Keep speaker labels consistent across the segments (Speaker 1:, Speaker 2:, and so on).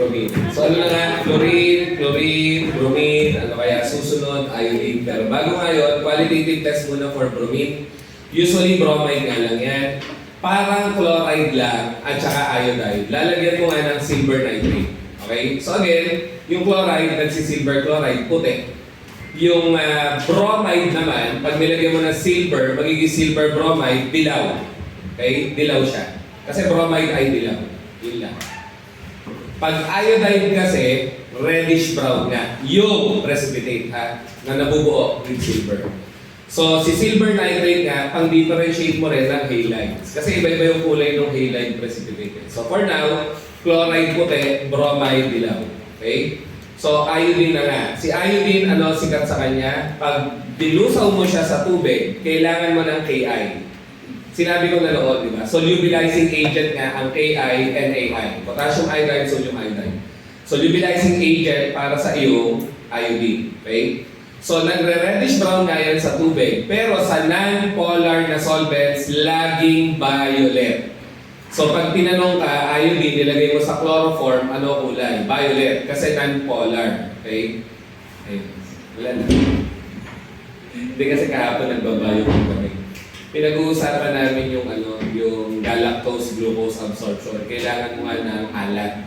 Speaker 1: Bromine. So ano na nga, chlorine, chlorine, bromine, ano kaya susunod, iodine. Pero bago ngayon, qualitative test muna for bromine. Usually bromide nga lang yan. Parang chloride lang at saka iodide. Lalagyan mo nga ng silver nitrate. Okay? So again, yung chloride, nagsi-silver chloride, puti. Yung bromide naman, pag nilagyan mo ng silver, magiging silver bromide, dilaw. Okay? Dilaw siya. Kasi bromide ay dilaw. Yun lang. Pag iodide kasi, reddish brown nga. Yung precipitate ha, na nabubuo with silver. So, si silver nitrate nga, pang-differentiate mo rin ng halides. Kasi iba-iba yung kulay ng halide precipitate. So, for now, chloride puti, bromide dilaw. Okay? So, iodine na nga. Si iodine, ano sikat sa kanya? Pag dilusaw mo siya sa tubig, kailangan mo ng Ki. Sinabi ko na noon, di ba? Solubilizing agent nga ang Ki, NaI. Potassium iodide, sodium iodide. Solubilizing agent para sa iyong iodine. Okay? So, nagre-reddish brown nga yan sa tubig. Pero sa non-polar na solvents, laging violet. So, pag tinanong ka, iodine, nilagay mo sa chloroform, ano kulay? Violet. Kasi non-polar. Okay? Ayun. Wala na. Hindi kasi kahapon nagbabayo kami. Pinag-uusapan namin yung yung galactose glucose absorption. Kailangan mo nga ng alat.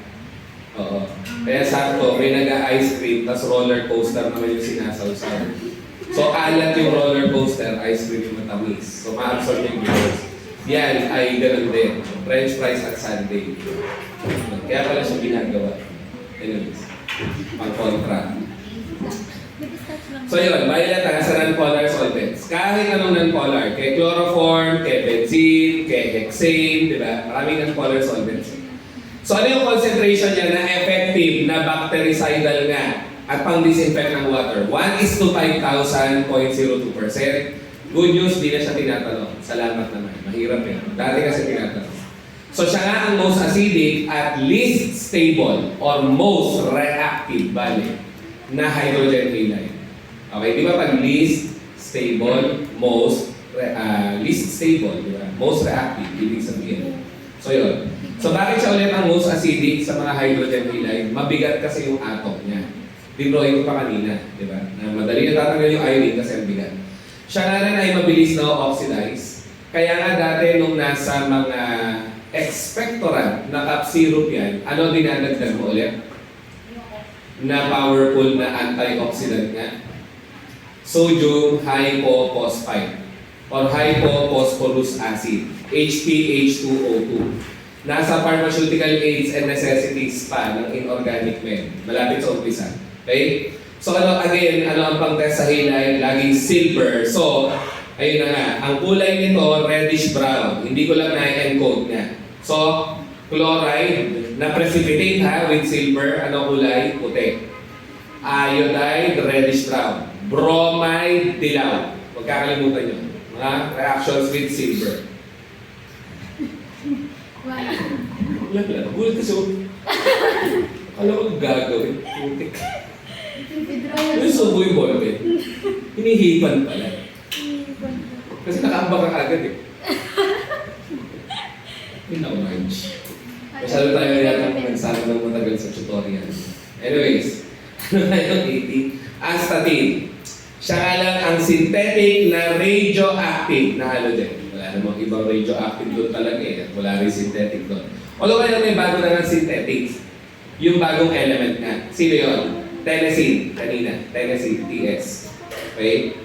Speaker 1: Oo. Kaya sakto, may nag-ice cream, tas roller coaster naman yung sinasawsaw. So alat yung roller coaster, ice cream yung matamis. So ma-absorb yung glucose. Yan ay ganun din. French fries at sundae. Kaya pala siya ginagawa. Anyways, pang-kontra. So yun, violet ang sa non-polar solvents. Kahit anong non-polar, kay chloroform, kay benzene, kay hexane, di ba? Maraming non-polar solvents. So ano yung concentration niya na effective na bactericidal nga at pang-disinfect ng water? 1:5,000.02%. Good news, di na siya tinatanong. Salamat naman. Mahirap yan. Dati kasi tinatanong. So siya nga ang most acidic at least stable or most reactive, bali, na hydrogen halide. Okay, di ba pag least stable, least stable, di ba? Most reactive, ibig sabihin. So yun. So bakit siya ulit ang most acidic sa mga hydrogen halide? Mabigat kasi yung atom niya. Dinroy ko pa kanina, di ba? Na madali na tatanggal yung iodine kasi ang bigat. Siya nga rin ay mabilis na oxidize. Kaya nga dati nung nasa mga expectorant na cup syrup yan, ano dinadagdag mo ulit? Na powerful na antioxidant nga. Sodium hypophosphite or hypophosphorus acid, HPH2O2. Nasa pharmaceutical aids and necessities pa ng inorganic men. Malapit sa umpisa. Okay? So again, ano ang pang-test sa halide? Laging silver. So, ayun na nga. Ang kulay nito, reddish brown. Hindi ko lang na-encode nga. So, chloride na precipitate ha, with silver. Ano kulay? Puti. Iodide, reddish brown. Bromide, dilaw. Huwag kakalimutan nyo. Mga reactions with silver. Wala lang. Gulat kasi alam ko gagawin. Putik. Yung subo yung ballpen. Hinihipan pala. Kasi nakaambak ka agad eh. Pinaunarge. Masyado tayo yata nagsama ng matagal sa tutorial. Anyways, ano tayo 80? Astatine. Siya nga lang ang synthetic na radioactive na halogen. Wala namang ibang radioactive doon talaga eh. At wala rin synthetic doon. Although kaya may bago na ng synthetic. Yung bagong element nga. Sino yun? Tennessine. Kanina. Tennessine. TS. Okay?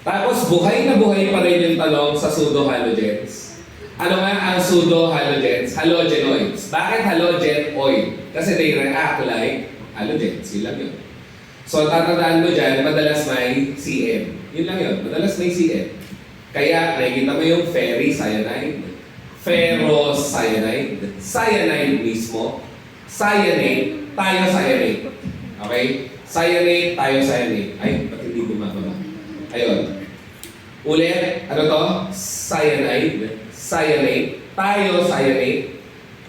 Speaker 1: Tapos buhay na buhay pa rin yung talong sa pseudo-halogens. Ano nga ang pseudo-halogens? Halogenoids. Bakit halogen oil? Kasi they react like halogens. Yun lang yun. So, tatandaan mo dyan, madalas may CN. Yun lang yun, madalas may CN. Kaya, nakikita mo yung ferricyanide, ferrocyanide, cyanide mismo, cyanate, thiocyanate. Okay? Cyanate, thiocyanate. Ay, ba't hindi bumababa? Ayun. Ulit, ano to? Cyanide, cyanate, thiocyanate,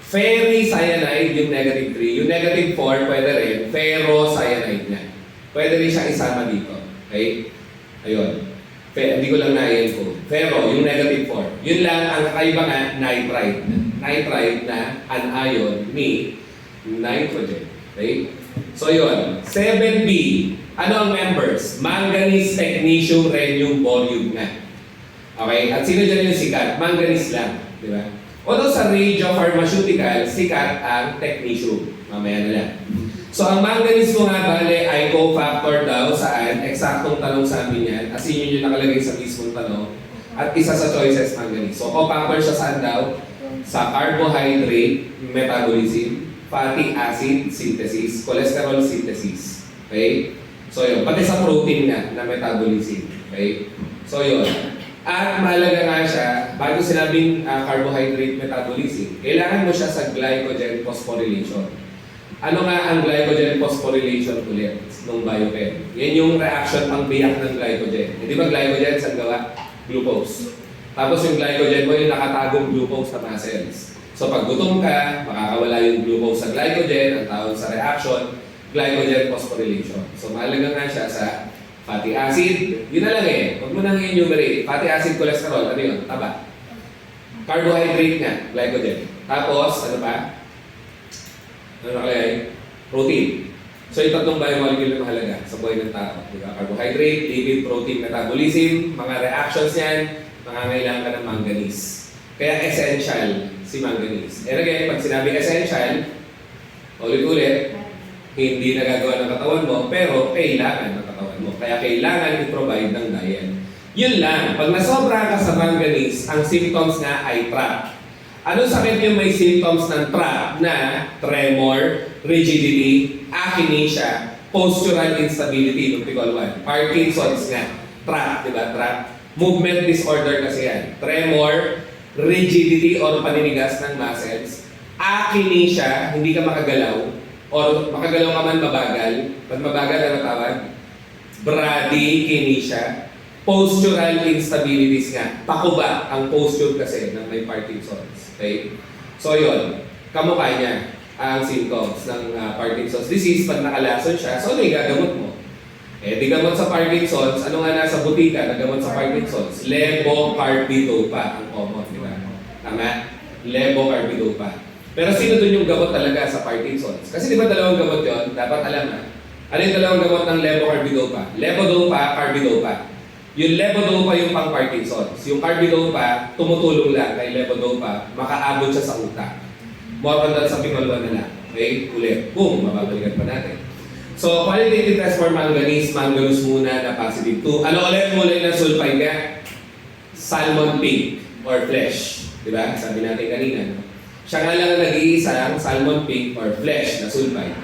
Speaker 1: ferricyanide, yung negative 3. Yung negative 4, pwede rin, ferrocyanide na. Pwede rin siya isama dito. Okay? Ayun. Hindi ko lang na-iyan ko. Ferro, yung negative 4. Yun lang ang kakaiba nga, nitride. Nitride na anion ni nitrogen. Okay? So yun, 7B. Ano ang members? Manganese, technetium, rhenium, borium nga. Okay? At sino dyan yung sikat? Manganese lang. Di ba? Although sa radiopharmaceutical, sikat ang technetium. Mamaya na lang. So ang manganese mo nga bale ay cofactor daw saan? Eksaktong tanong sa amin yan. As in yun yung nakalagay sa mismong tanong. At isa sa choices manganese. So cofactor siya saan daw? Sa carbohydrate metabolism, fatty acid synthesis, cholesterol synthesis. Okay? So yun, pati sa protein na metabolism. Okay? So yun. At mahalaga nga siya, bago sinabing carbohydrate metabolism, kailangan mo siya sa glycogen phosphorylation. Ano nga ang glycogen phosphorylation ulit ng biochem? Yan yung reaction pang biyak ng glycogen. Di ba glycogen saan gawa? Glucose. Tapos yung glycogen mo yung nakatagong glucose sa muscles. So pag gutom ka, makakawala yung glucose sa glycogen, ang tawag sa reaction, glycogen phosphorylation. So mahalaga nga siya sa fatty acid. Yun na lang eh. Huwag mo nang enumerate. Fatty acid, cholesterol, ano yun? Taba. Carbohydrate nga, glycogen. Tapos, ano pa? Ano nakalagay? Protein. So yung tatlong biomolecule na mahalaga sa buhay ng tao. Diba? Carbohydrate, lipid, protein, metabolism, mga reactions yan, makangailangan ka ng manganese. Kaya essential si manganese. And again, pag sinabi essential, ulit-ulit, hindi nagagawa ng katawan mo, pero kailangan ng katawan mo. Kaya kailangan i-provide ng diet. Yun lang. Pag nasobra ka sa manganese, ang symptoms nga ay trap. Ano sakit yung may symptoms ng trap na tremor, rigidity, akinesia, postural instability, yung typical one. Parkinson's nga. Trap, di ba? Trap. Movement disorder kasi yan. Tremor, rigidity or paninigas ng muscles, akinesia, hindi ka makagalaw, or makagalaw ka man mabagal. Pag mabagal, ano tawag? Bradykinesia. Postural instabilities nga. Pakuba ang posture kasi ng may Parkinson's. Okay? So yun, kamukha niya ang symptoms ng Parkinson's disease. Pag nakalason siya, so ano yung gagamot mo? Eh, di gamot sa Parkinson's, ano nga nasa butika na gamot sa Parkinson's? Levocarbidopa ang common, di ba? Tama? Levocarbidopa. Pero sino dun yung gamot talaga sa Parkinson's? Kasi di ba dalawang gamot yon? Dapat alam na. Ano yung dalawang gamot ng levocarbidopa? Levodopa, carbidopa. Yung levodopa yung pang Parkinson's. Yung carbidopa, tumutulong lang kay levodopa, makaabot siya sa utak. More on that sa pingolwa na lang. Okay? Ulit. Boom! Mababalikan pa natin. So, qualitative test for manganese, manganese muna na positive 2. Ano ulit kulay ng sulfide ka? Salmon pink or flesh. Diba? Sabi natin kanina. No? Siya nga lang nag-iisang salmon pink or flesh na sulfide.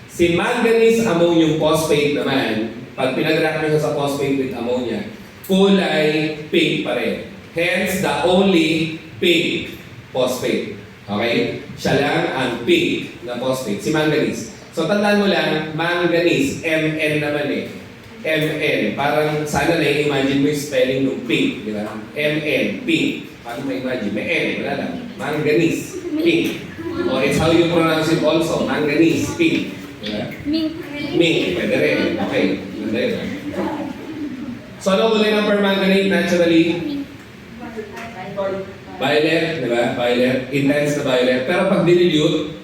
Speaker 1: Si manganese ammonium phosphate naman, pag pinag-react mo siya sa phosphate with ammonia, kulay pink pa rin. Hence, the only pink phosphate. Okay? Siya lang ang pink na phosphate. Si manganese. So, tandaan mo lang, manganese, Mn naman eh. Mn. Parang sana na-imagine mo yung spelling ng pink. Di ba? Mn, pink. Paano ma-imagine? May N, wala lang. Manganese, pink. Or it's how you pronounce it also. Manganese, pink. Di ba?
Speaker 2: Mink.
Speaker 1: Mink, pwede rin. Okay. Ganda yun. So, ano kulay ng permanganate naturally? Violet, di ba? Violet. Intense na violet. Pero pag dinilute,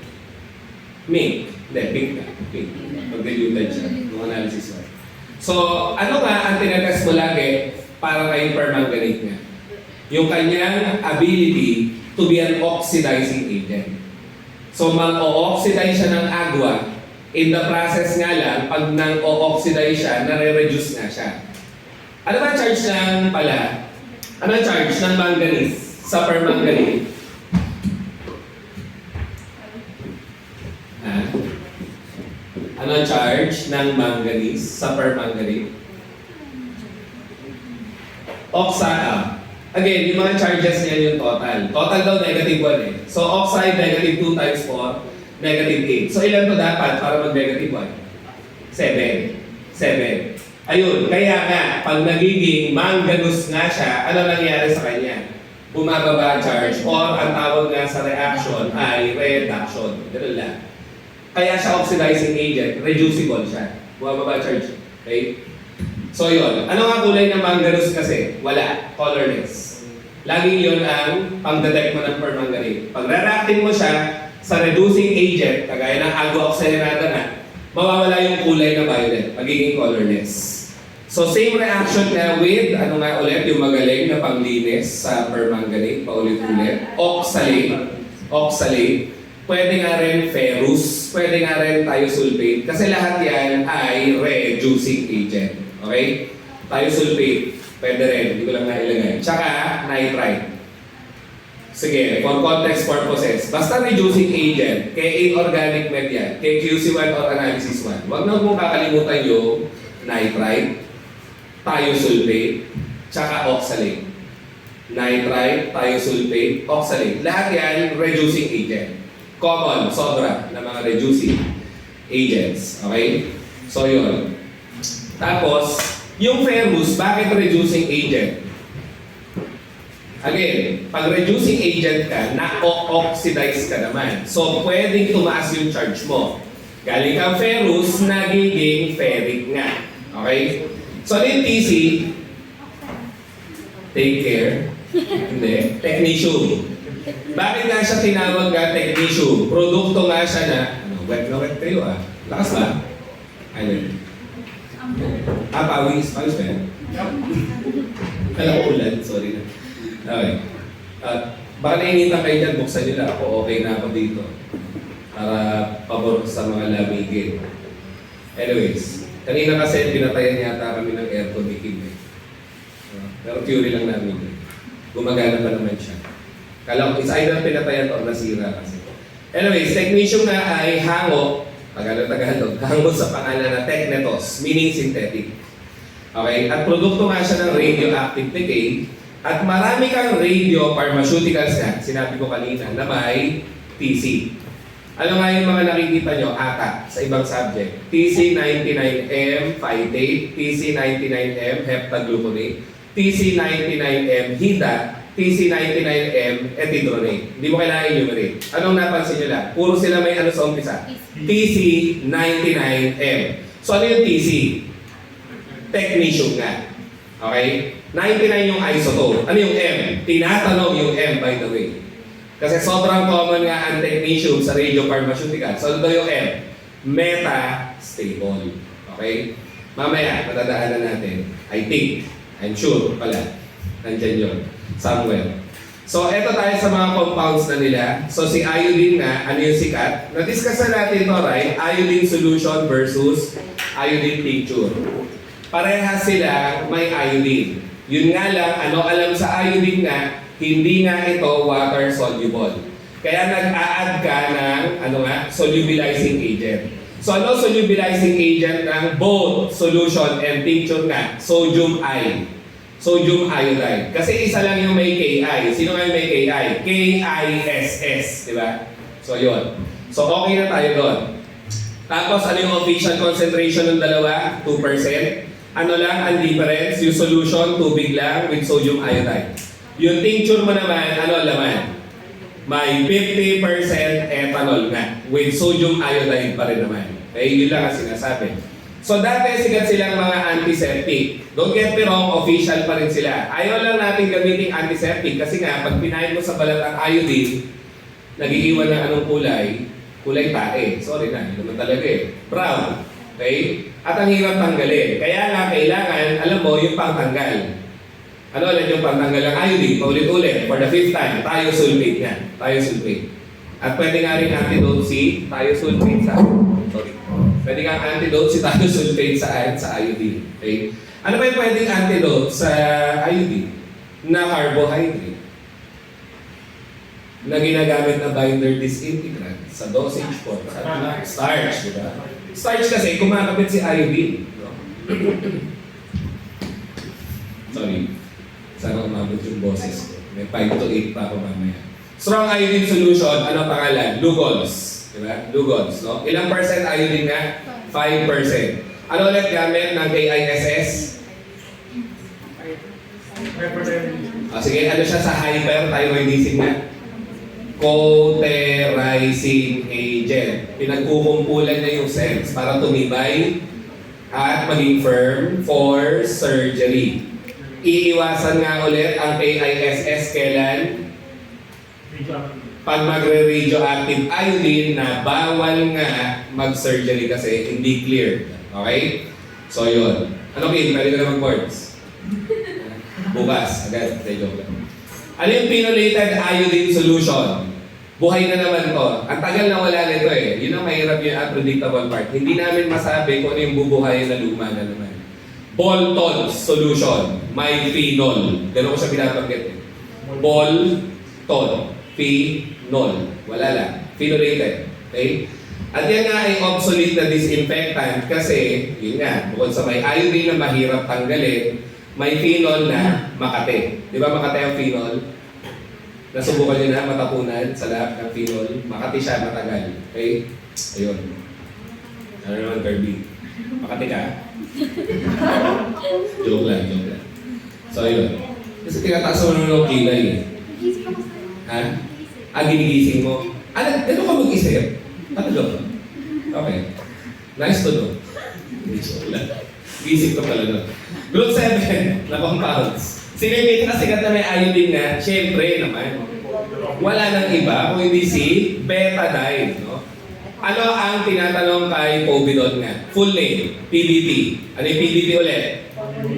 Speaker 1: mink. Hindi, pink na. Pink. Pag diluted siya. Yung analysis mo. So, ano nga ang tinatest mo lagi para kayong permanganate niya? Yung kanyang ability to be an oxidizing agent. So, mag-o-oxidize siya ng agwa. In the process nga lang, pag nang-o-oxidize siya, nare-reduce nga siya. Ano ba charge ng pala? Ano charge ng manganese sa permanganate? Ano charge ng manganese sa permanganate? Oxide. Again, yung mga charges niyan yung total. Total daw negative 1 eh. So oxide negative 2 times 4, negative 8. So ilan to dapat para mag-negative 1? 7. 7. Ayun, kaya nga, pag nagiging manganese nga siya, ano nangyari sa kanya? Bumababa ang charge or ang tawag nga sa reaction ay reduction. Ganun lang. Kaya siya oxidizing agent, reducible siya. Bumababa charge. Okay? So yun. Ano nga kulay ng manganese kasi? Wala. Colorless. Laging yun ang pang-detect mo ng permanganate. Pag re-reacting mo siya sa reducing agent, kagaya ng agooxygenata na, mawawala yung kulay na violet, magiging colorless. So same reaction na with, ano nga ulit, yung magaling na panglinis sa permanganate, paulit-ulit, oxalate, pwede nga rin ferrous, pwede nga rin thiosulfate, kasi lahat yan ay reducing agent. Okay? Thiosulfate, pwede rin, hindi ko lang nailagay. Tsaka nitrite. Sige, for context purposes, basta reducing agent, K8 organic med yan, KQC1 or analysis 1. Huwag na mong kakalimutan yung nitrite, thiosulfate, tsaka oxalate. Nitrite, thiosulfate, oxalate. Lahat yan, reducing agent. Common, sobra na mga reducing agents. Okay? So yun. Tapos, yung ferrous, bakit reducing agent? Again, pag reducing agent ka, na-oxidize ka naman. So, pwedeng tumaas yung charge mo. Galing kang ferrous, nagiging ferric nga. Okay? So, yung TC, take care. Hindi. Technetium. Bakit nga siya tinawag nga technetium? Produkto nga siya na, wet na wet kayo Lakas ba? Ayun. Pawis. Pawis ba yan? Alam ko ulan, sorry na. Okay. Baka nainitan kayo dyan, buksan nyo lang. Ako okay na ako dito. Para pabor sa mga lamigin. Anyways, kanina kasi pinatayan yata kami ng aircon ni Kim. Pero theory lang namin. Gumagana pa naman siya. Kala ko, it's either pinatayan or nasira kasi. Anyways, technetium nga ay hango, Tagalog, hango sa pangalan na technetos, meaning synthetic. Okay? At produkto nga siya ng radioactive decay. At marami kang radio-pharmaceuticals nga, sinabi ko kanina, na may TC. Ano nga yung mga nakikita nyo? Ata, sa ibang subject. TC99M phytate, TC99M heptagluconate, TC99M hida, TC99M ethydronate. Hindi mo kailangan enumerate. Anong napansin nyo lang? Puro sila may ano sa umpisa? TC99M. So ano yung TC? Technetium nga. Okay? 99 yung isotope. Ano yung M? Tinatanong yung M, by the way. Kasi sobrang common nga ang technetium sa radiopharmaceuticals. So, ito yung M. Metastable. Okay? Mamaya, matadaanan natin. I think. I'm sure pala. Nandyan yun. Somewhere. So, eto tayo sa mga compounds na nila. So, si iodine nga, ano yung sikat? Na-discuss na natin ito, right? Iodine solution versus iodine tincture. Parehas sila may iodine. Yun nga lang, ano alam sa iodine nga, hindi nga ito water soluble. Kaya nag-a-add ka ng solubilizing agent. So ano solubilizing agent ng both solution and tincture nga? Sodium iodide. Kasi isa lang yung may Ki. Sino nga yung may Ki? KISS, di ba? So yun. So okay na tayo doon. Tapos ano yung official concentration ng dalawa? 2%. Ano lang ang difference? Yung solution, tubig lang with sodium iodide. Yung tincture mo naman, ano laman? May 50% ethanol nga with sodium iodide pa rin naman. Okay, yun lang ang sinasabi. So dati sikat silang mga antiseptic. Don't get me wrong, official pa rin sila. Ayaw lang natin gamitin antiseptic kasi nga, pag pinahin mo sa balat ang iodine, nag-iiwan ng anong kulay? Kulay tae. Sorry na, hindi naman talaga brown. Okay? At ang hirap tanggalin. Kaya nga, kailangan, alam mo, yung pangtanggal. Ano alam yung pangtanggal ng iodine? Paulit-ulit. For the 5th time, thiosulfate nga. Thiosulfate. At pwede nga rin antidote si thiosulfate sa... Sorry. Pwede nga antidote si thiosulfate sa iodine. Okay? Ano ba yung pwedeng antidote sa iodine? Na carbohydrate. Na ginagamit na binder disintegrant sa dosage form. Starch, di ba? Starch kasi, kumakabit si iodine. No? Sorry. Sana umabot yung boses ko. May 5 to 8 pa ako mamaya. Strong iodine solution, ano pangalan? Lugol's. Diba? Lugol's, no? Ilang percent iodine nga? 5%. Ano ulit gamit ng KISS? 5%. Sige, ano siya sa hyperthyroidism nga? Cauterizing agent. Pinagkukumpulan niya yung cells para tumibay at maging firm for surgery. Iiwasan nga ulit ang KISS kailan? Pag magre-radioactive iodine na bawal nga mag-surgery kasi hindi clear. Okay? So yun. Ano Kim? Pwede ka na mag-boards? Bukas. Agad. Joke lang. Ano yung phenolated iodine solution? Buhay na naman to. Ang tagal na wala nito eh. Yun ang mahirap yung unpredictable part. Hindi namin masabi kung ano yung bubuhayin na luma na naman. Bolton solution. May phenol. Ganun ko siya binabanggit eh. Bolton. Phenol. Wala lang. Phenolated. Okay? At yan nga ay obsolete na disinfectant kasi, yun nga, bukod sa may iodine na mahirap tanggalin, may phenol na Makati. Di ba Makati ang phenol? Nasubukan nyo na matapunan sa lahat ng phenol. Makati siya matagal. Okay? Ayun. Ano naman, Kirby? Makati ka? Joke lang, joke lang. So, ayun. Kasi tinataas mo naman ng kilay eh. Ha? Ginigising mo. Gano'n ka mag-isip? Ano? Okay. Nice to know. Hindi joke lang. Gising ko pala nun. Group 7 na compounds. Sino yung pinakasikat na may iodine na? Siyempre naman. Wala nang iba kung hindi si betadine. No? Ano ang tinatanong kay Povidone nga? Full name, PBP. Ano yung PBP ulit?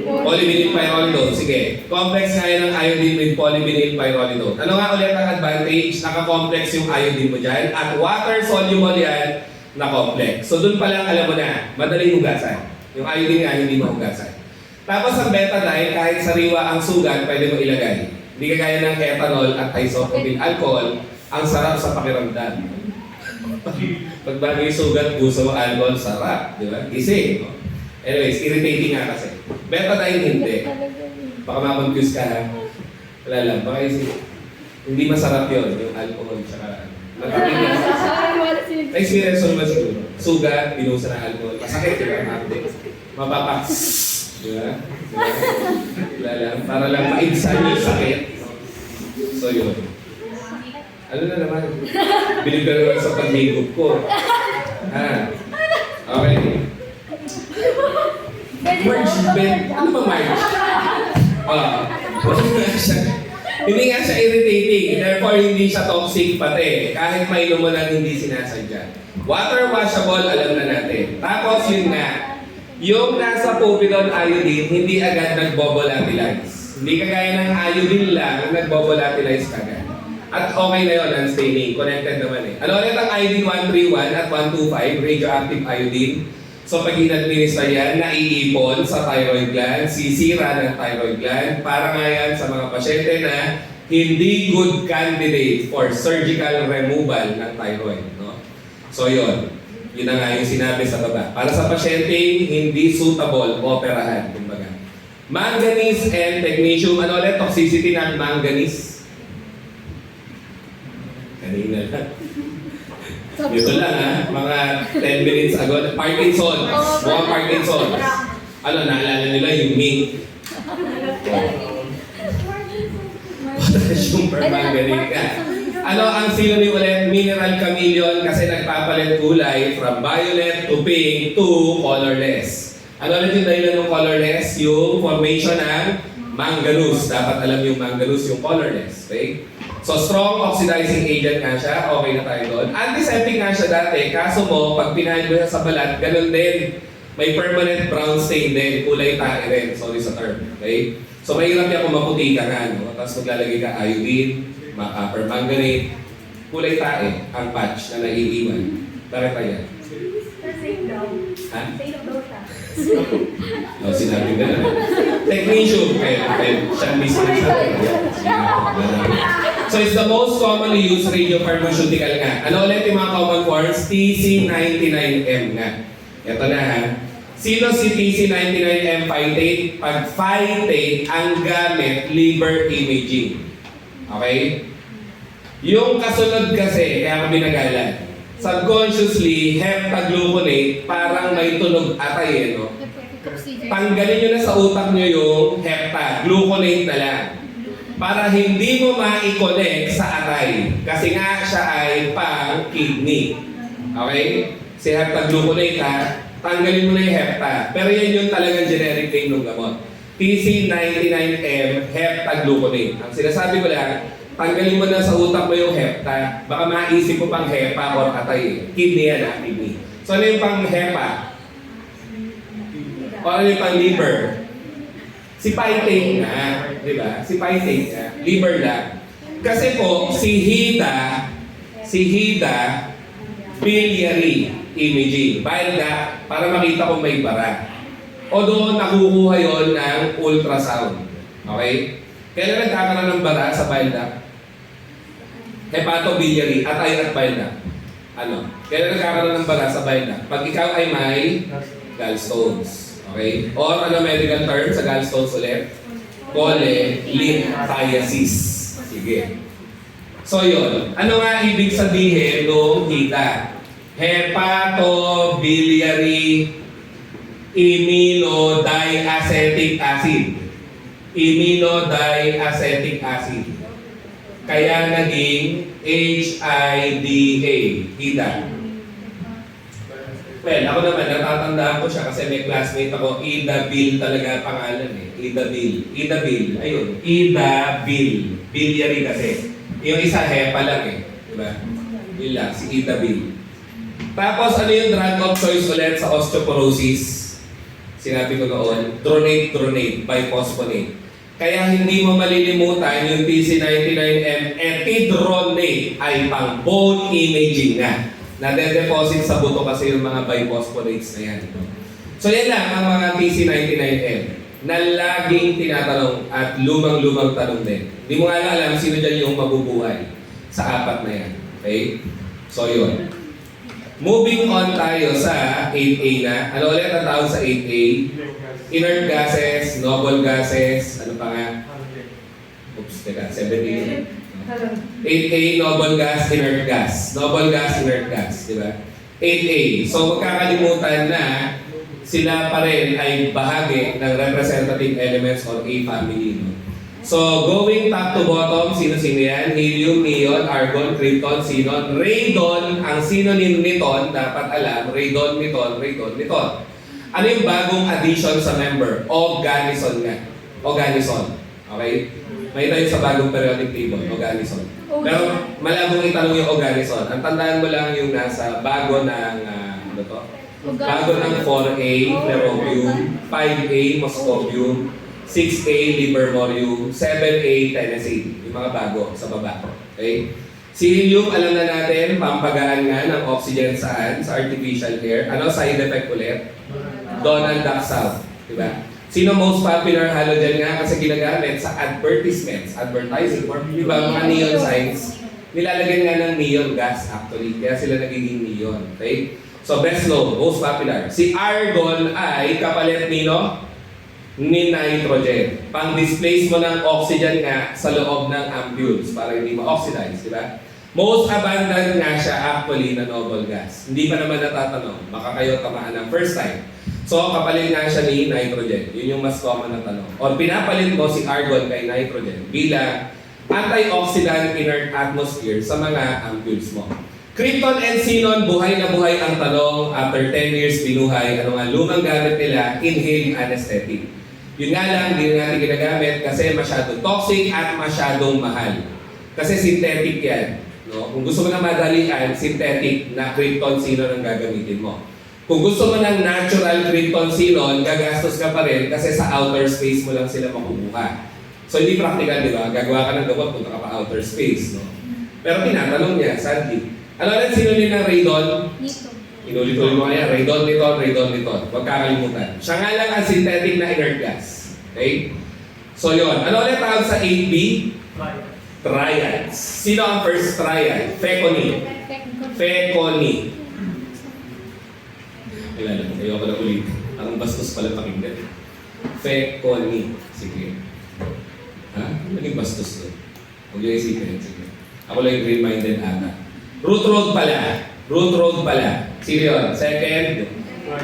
Speaker 1: Polyvinyl pyrrolidone. Sige. Complex nga yan ng iodine with polyvinyl pyrrolidone. Ano nga ulit ang advantage? Naka-complex yung iodine mo dyan. At water-soluble yan na complex. So dun pa lang alam mo na, madaling hugasan. Yung iodine nga hindi mahugasan. Tapos ang betadine, kahit sariwa ang sugat, pwede mo ilagay. Hindi kagaya ng ethanol at isopropyl alcohol, ang sarap sa pakiramdam. Pag bagay sugat, gusto mo alcohol, sarap. Di ba? Gising. No? Anyways, irritating nga kasi. Betadine hindi. Baka ma-confuse ka ha. Wala lang. Baka hindi masarap yun, yung alcohol. Tsaka, na-experience mo naman siguro. Sugat, binusa ng alcohol. Masakit, di ba? Mapapak. Di ba? Wala lang. Para lang maigsan yung sakit. So yun. Ano na naman? Bilib ka naman sa paghigop ko. Ha? Okay. March, ano ba March? Hindi nga siya irritating, therefore hindi siya toxic pati. Kahit may mo lang hindi sinasadya. Water washable, alam na natin. Tapos yun nga, yung nasa povidone iodine, hindi agad nagbovolatilize. Hindi kagaya ng iodine lang, nagbovolatilize kagad. At okay na yun, unstaining. Connected naman eh. Ano ulit ang iodine 131 at 125, radioactive iodine? So pag in-administer yan, naiipon sa thyroid gland, sisira ng thyroid gland, para nga yan sa mga pasyente na hindi good candidate for surgical removal ng thyroid. No? So yun, yun na nga yung sinabi sa baba. Para sa pasyente, hindi suitable, operahan, kumbaga. Manganese and technetium, ano ulit, toxicity ng manganese? Kanina lang. Dito lang ha, mga 10 minutes ago. Parkinson's. Mga Parkinson's. Ano, naalala nila yung mink. Potassium permanganate. Ano ang synonym ulit? Mineral chameleon kasi nagpapalit kulay from violet to pink to colorless. Ano ulit yung dahilan ng colorless? Yung formation ng manganese. Dapat alam yung manganese, yung colorless. Okay? So, strong oxidizing agent nga siya, okay na tayo doon. Antiseptic nga siya dati, kaso mo, pag pinahin mo siya sa balat, ganun din. May permanent brown stain din, kulay tae rin. Sorry sa term, okay? So, mahirap niya kung maputi ka nga, no? Tapos maglalagay ka iodine, permanganate, kulay tae, ang patch na naiiwan. Bakit pa yan?
Speaker 2: Safe daw.
Speaker 1: Ha?
Speaker 2: Safe daw siya.
Speaker 1: O, sinabi ka na. Technetium, siya mismo siya. So it's the most commonly used radiopharmaceutical nga. Ano ulit yung mga common forms? TC99M nga. Ito na ha. Sino si TC99M phytate? Pag phytate, ang gamit, liver imaging. Okay? Yung kasunod kasi, kaya kami nagalan. Subconsciously, heptagluconate, parang may tunog atay no? Tanggalin nyo na sa utak nyo yung hepta, gluconate na lang. Para hindi mo ma-connect sa atay. Kasi nga siya ay pang-kidney. Okay? Si heptagluconate ha, tanggalin mo na yung hepta. Pero yan yung talagang generic name ng gamot. TC99M heptagluconate. Ang sinasabi ko lang, tanggalin mo na sa utak mo yung hepta. Baka maisip mo pang hepa or atay. Kidney yan kidney. So ano yung pang hepa? O ano yung pang liver? Si phytate nga, di ba? Si phytate nga, liver lang. Kasi po, si HIDA, biliary imaging. Bile duct, para makita kung may bara. O doon nakukuha yon ng ultrasound. Okay? Kailan nagkakaroon ng bara sa bile duct? Hepatobiliary, atay at bile duct. Ano? Kailan nagkakaroon ng bara sa bile duct? Pag ikaw ay may gallstones. Okay? Or ano medical term sa gallstones ulit? Cholelithiasis. Sige. So yun. Ano nga ibig sabihin nung HIDA? Hepatobiliary immunodiacetic acid. Immunodiacetic acid. Kaya naging HIDA. HIDA. Well, ako naman, natatandaan ko siya kasi may classmate ako, Ida Bill talaga pangalan eh. Ida Bill. Ida Bill. Ayun. Ida Bill. Biliary kasi. Yung isa hepa lang eh. Diba? Yun lang, si Ida Bill. Tapos ano yung drug of choice ulit sa osteoporosis? Sinabi ko noon, dronate, biphosphonate. Kaya hindi mo malilimutan yung TC99M etidronate ay pang bone imaging na. Nade-deposit sa buto kasi yung mga biphosphonates na yan. So yan lang ang mga TC99M na laging tinatanong at lumang-lumang tanong din. Hindi mo nga alam sino dyan yung mabubuhay sa apat na yan. Okay? So yun. Moving on tayo sa 8A na. Ano ulit ang tawag sa 8A? Inert gases, noble gases, ano pa nga? Oops, teka, 7A. 8A, noble gas, inert gas. Noble gas, inert gas, di ba? 8A. So magkakalimutan na sila pa rin ay bahagi ng representative elements or A family. No? So going top to bottom, sino-sino yan? Helium, neon, argon, krypton, xenon, radon. Ang synonym niton, dapat alam, radon, niton, radon, niton. Ano yung bagong addition sa member? Oganison nga. Oganison. Okay? May tayo sa bagong periodic table, Oganison. Pero malabong itanong yung Oganison. Ang tandaan mo lang yung nasa bago ng, ano to? Bago ng 4A, Plerobium, 5A, Moscovium, 6A, Livermorium, 7A, Tennessee. Yung mga bago sa baba. Okay? Si helium, alam na natin, pampagaan nga ng oxygen saan? Sa artificial air. Ano side effect ulit? Donald Duck South. Diba? Sino most popular halogen nga kasi ginagamit sa advertisements, advertising, or di ba mga neon signs, nilalagyan nga ng neon gas actually, kaya sila nagiging neon. Okay? So best low, most popular. Si argon ay kapalit nino? Ni nitrogen. Pang-displace mo ng oxygen nga sa loob ng ampules para hindi ma-oxidize, di ba? Most abundant nga siya actually na noble gas. Hindi pa naman natatanong, baka kayo tamaan ng first time. So, kapalit nga siya ni nitrogen. Yun yung mas common na tanong. Or pinapalit mo si argon kay nitrogen bilang antioxidant inert atmosphere sa mga ampules mo. Krypton and xenon, buhay na buhay ang tanong. After 10 years binuhay, ano nga lumang gamit nila? Inhaled anesthetic. Yun nga lang, hindi na natin ginagamit kasi masyadong toxic at masyadong mahal. Kasi synthetic yan. No? Kung gusto mo na madalian, synthetic na krypton xenon ang gagamitin mo. Kung gusto mo ng natural krypton xenon, gagastos ka pa rin kasi sa outer space mo lang sila makukuha. So hindi practical, di ba? Gagawa ka ng gamot, punta ka pa outer space. No? Pero tinatanong niya, sadly. Ano ulit sinonym ng radon?
Speaker 2: Nito.
Speaker 1: Inulit-ulit mo kaya, radon, niton. Huwag kakalimutan. Siya nga lang ang synthetic na inert gas. Okay? So yun. Ano ulit tawag sa 8B? Triads. Sino ang first triad? Feconi. Feconi. Kailan mo, ayoko na ulit. Ang bastos pala pakinggan. Feconi. Sige. Ha? Ano naging bastos doon? Huwag yung isipin. Sige. Ako lang yung green-minded ata. Root road pala. Root road pala. Sino yun? Second,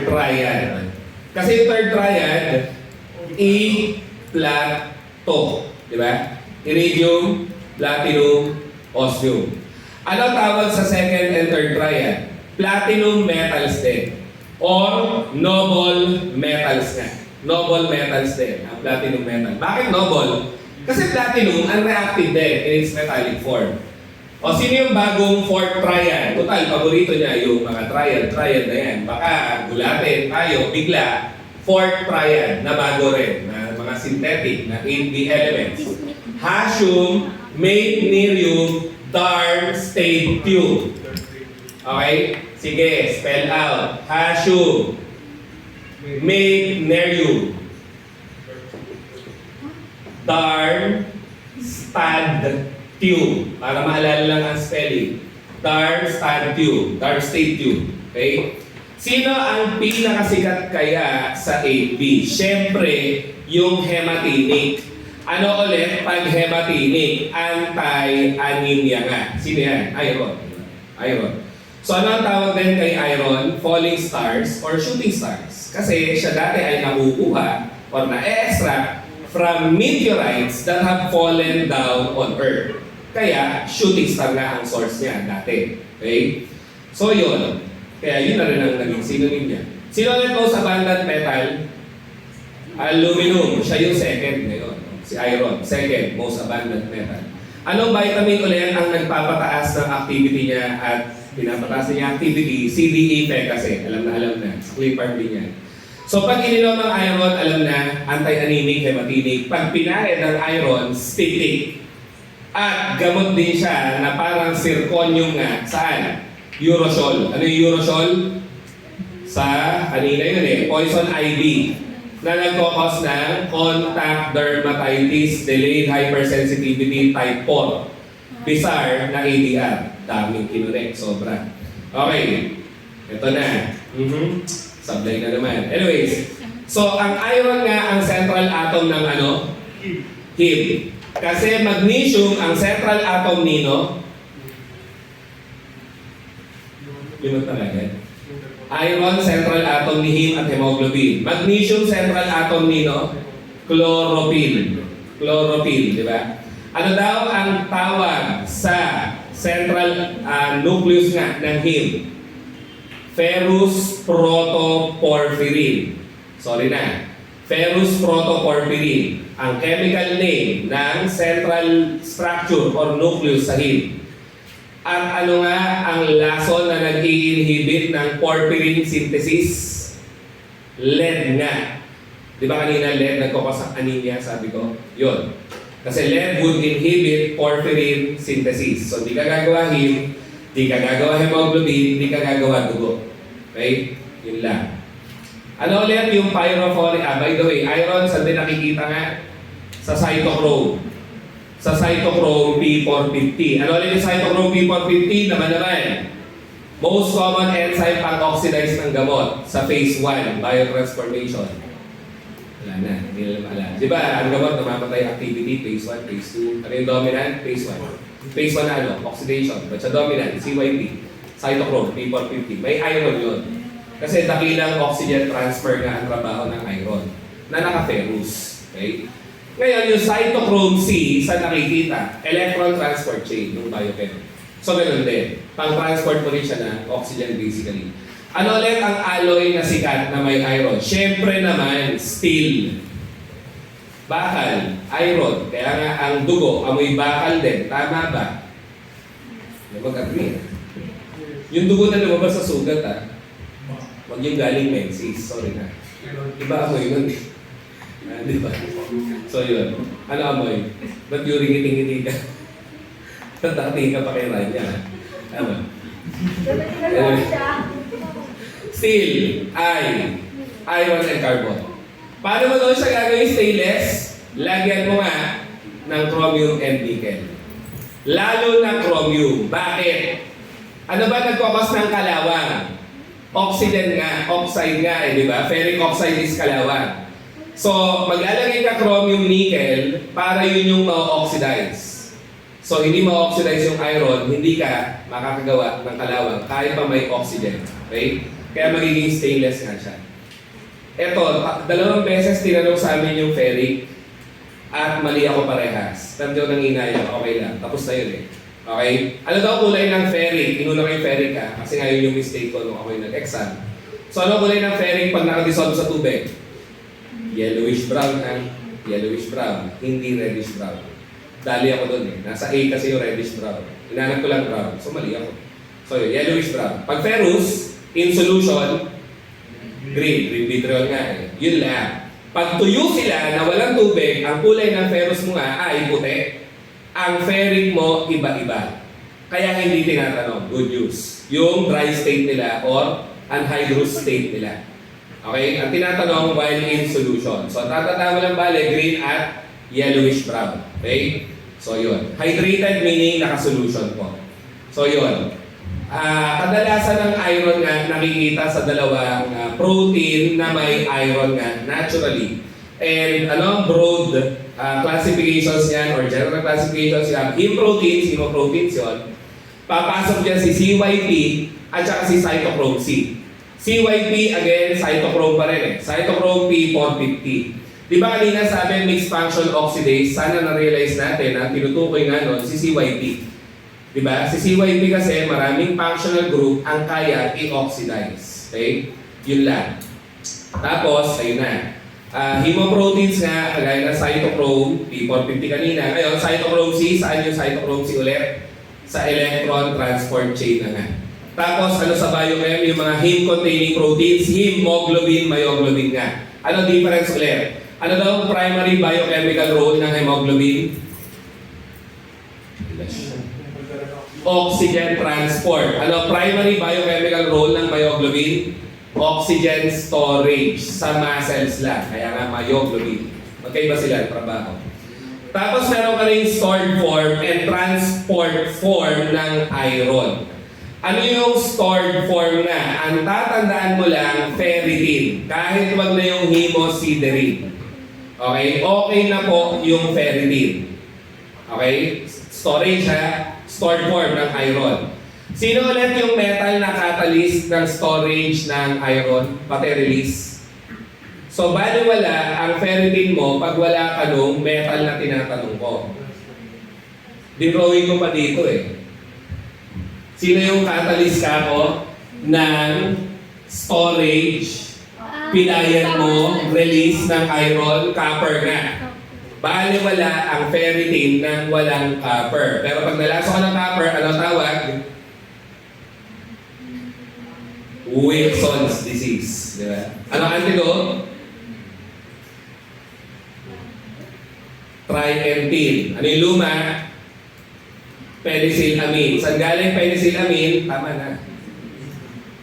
Speaker 1: triad. Kasi yung third triad, E-plato. Di ba? Iridium, platinum, osmium. Ano tawag sa second and third triad? Platinum metals din. Or noble metals nga. Noble metals din, ang platinum metal. Bakit noble? Kasi platinum, unreactive din in its metallic form. O sino yung bagong fourth triad? Total, paborito niya yung mga triad na yan. Baka gulatin tayo, bigla, fourth triad na bago rin, na mga synthetic, na 8B elements. Hasium, magnesium, darn, statium. Okay? Sige, spell out. Hasium, magnesium, darn, statium. Para maalala lang ang spelling. Darmstadtium. Darmstadtium. Okay? Sino ang pinakasikat kaya sa AB? Siyempre, yung hematinic. Ano ulit pag hematinic? Anti-anemia nga. Sino yan? Iron. Iron. So ano ang tawag din kay iron? Falling stars or shooting stars. Kasi siya dati ay nakukuha or na-extract from meteorites that have fallen down on Earth. Kaya, shooting star nga ang source niya dati. Okay? So, yun. Kaya yun na rin ang naging synonym niya. Sino ulit most abundant metal? Aluminum. Siya yung second ngayon. Si iron. Second most abundant metal. Anong vitamin ulit ang nagpapataas ng activity niya at pinapataas niya activity? CDE kasi. Alam na. Clipper din yan. So pag ininom ng iron, alam na, anti-anemic, hematinic. Pag pinahed ng iron, stitic. At gamot din siya na parang zirconium nga. Saan? Urosol. Ano yung urosol? Sa kanina yun poison ivy. Na nagkakos ng contact dermatitis, delayed hypersensitivity type 4. Bizarre na ADR. Daming kinunik, sobra. Okay. Ito na. Sablay na naman. Anyways, so ang iron nga ang central atom ng ano? Heme. Kasi magnesium ang central atom nino. Limot na agad. Iron central atom ni heme at hemoglobin. Magnesium central atom nino? Chlorophyll. Chlorophyll, di ba? Ano daw ang tawag sa central nucleus nga ng heme? Ferrous protoporphyrin. Sorry na. Ferrous protoporphyrin. Ang chemical name ng central structure or nucleus sa heme. At ano nga ang lason na nag-i-inhibit ng porphyrin synthesis? Lead nga. Di ba kanina lead nagkakos ng anemia, sabi ko? Yun. Kasi lead would inhibit porphyrin synthesis. So di ka gagawa heme, di ka gagawa hemoglobin, di ka gagawa dugo. Okay? Yun lang. Ano ulit yung pyrophoric? By the way, iron, saan din nakikita nga? Sa cytochrome. Sa cytochrome P450. Ano ulit yung cytochrome P450? Naman. Most common enzyme pang-oxidize ng gamot sa phase 1, biotransformation. Wala na, hindi na alam. Diba, ang gamot namamatay activity, phase 1, phase 2. Ano yung dominant? Phase 1. Phase 1 na ano? Oxidation. But sa dominant, CYP. Cytochrome P450. May iron yun. Kasi dakilang oxygen transfer nga ang trabaho ng iron na naka-ferrous. Okay? Ngayon, yung cytochrome C, sa nakikita, electron transport chain ng biochem. So, ganun din. Pang-transport mo rin siya ng oxygen basically. Ano ulit ang alloy na sikat na may iron? Siyempre naman, steel. Bakal, iron. Kaya nga ang dugo, amoy bakal din. Tama ba? Mag-agree. Yung dugo na lumabas sa sugat, Huwag yung galing menses. Sorry na. Iba amoy nun. Di ba? So yun. Ano amoy? Ba't yung ringiting-ngiti ka? Tatating ka pa kay Rania. Ano? Steel, iron and carbon. Paano mo doon siya gagawin stainless? Lagyan mo nga ng chromium and nickel. Lalo na chromium. Bakit? Ano ba nagkakos ng kalawang? Oxygen nga, oxide nga di ba? Ferric oxide is kalawang. So, maglalagay ka chromium nickel para yun yung ma-oxidize. So, hindi ma-oxidize yung iron, hindi ka makakagawa ng kalawang kahit pa may oxygen. Okay? Kaya magiging stainless nga siya. Ito, 2 beses tinanong sa amin yung ferric at mali ako parehas. Tandiyo nang inaya, okay lang. Tapos na yun Okay? Ano daw kulay ng ferric? Inuna ko yung ferric kasi nga yun yung mistake ko nung ako yung nag-exam. So ano kulay ng ferric pag nakadissolve sa tubig? Yellowish brown yellowish brown, hindi reddish brown. Dali ako dun eh. Nasa A kasi yung reddish brown. Inanap ko lang brown. So mali ako. So yun, yellowish brown. Pag ferrous, in solution, green vitriol nga eh. Yun lang. Pag tuyo sila na walang tubig, ang kulay ng ferrous mo nga ay puti. Ang ferric mo, iba-iba. Kaya hindi tinatanong. Good news. Yung dry state nila or anhydrous state nila. Okay? Ang tinatanong while in solution. So, tatatama lang bale, green at yellowish brown. Okay? So, yun. Hydrated meaning naka-solution po. So, yun. Kadalasan ng iron nga nakikita sa dalawang protein na may iron nga naturally. And broad classifications yan or general classifications yan. Heme proteins, hemoproteins yun. Papasok dyan si CYP at saka si cytochrome C. CYP, again, cytochrome pa rin eh. Cytochrome P450. Di ba kanina sabi mixed function oxidase, sana na-realize natin na tinutukoy nga nun si CYP. Di ba? Si CYP kasi maraming functional group ang kaya i-oxidize. Okay? Yun lang. Tapos, ayun na. Hemoproteins nga, kagaya ng cytochrome, P450 kanina. Ngayon, cytochrome C, saan yung cytochrome C ulit? Sa electron transport chain na nga. Tapos, ano sa biochem? Yung mga heme-containing proteins, hemoglobin, myoglobin nga. Ano difference ulit? Ano daw ang primary biochemical role ng hemoglobin? Oxygen transport. Ano primary biochemical role ng myoglobin? Oxygen storage sa muscles lang. Kaya nga myoglobin. Magkaiba sila ang trabaho. Tapos meron ka rin stored form and transport form ng iron. Ano yung stored form na? Ang tatandaan mo lang, ferritin. Kahit wag na yung hemosiderin. Okay? Okay na po yung ferritin. Okay? Storage ha? Stored form ng iron. Sino ulit yung metal na catalyst ng storage ng iron? Pati release. So, bali wala ang ferritin mo pag wala ka nung metal na tinatanong ko. Dinrawing ko pa dito eh. Sino yung catalyst ka ko ng storage, pilayan mo, release ng iron, copper nga. Bali wala ang ferritin ng walang copper. Pero pag nalaso ka ng copper, ano tawag? Wilson's disease. Di ba? Ano antidote? Trientine. Ano yung luma? Penicillamine. Saan galing penicillamine? Tama na.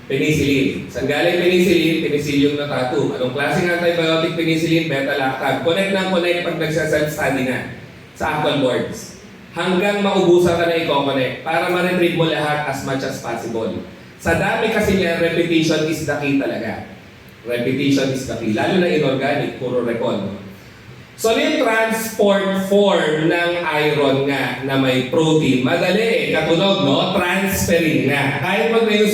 Speaker 1: Penicillin. Saan galing penicillin? Penicillium notatum. Anong klaseng antibiotic penicillin? Beta-lactam. Connect ng connect pag nagsa-self-study na sa actual boards. Hanggang maubusan ka na i-connect para ma-retrieve mo lahat as much as possible. Sa dami kasi niya, repetition is the key talaga. Repetition is the key. Lalo na inorganic, puro recall. So, yung transport form ng iron nga na may protein, madali eh. Katunog, no? Transferrin nga. Kahit wag na yung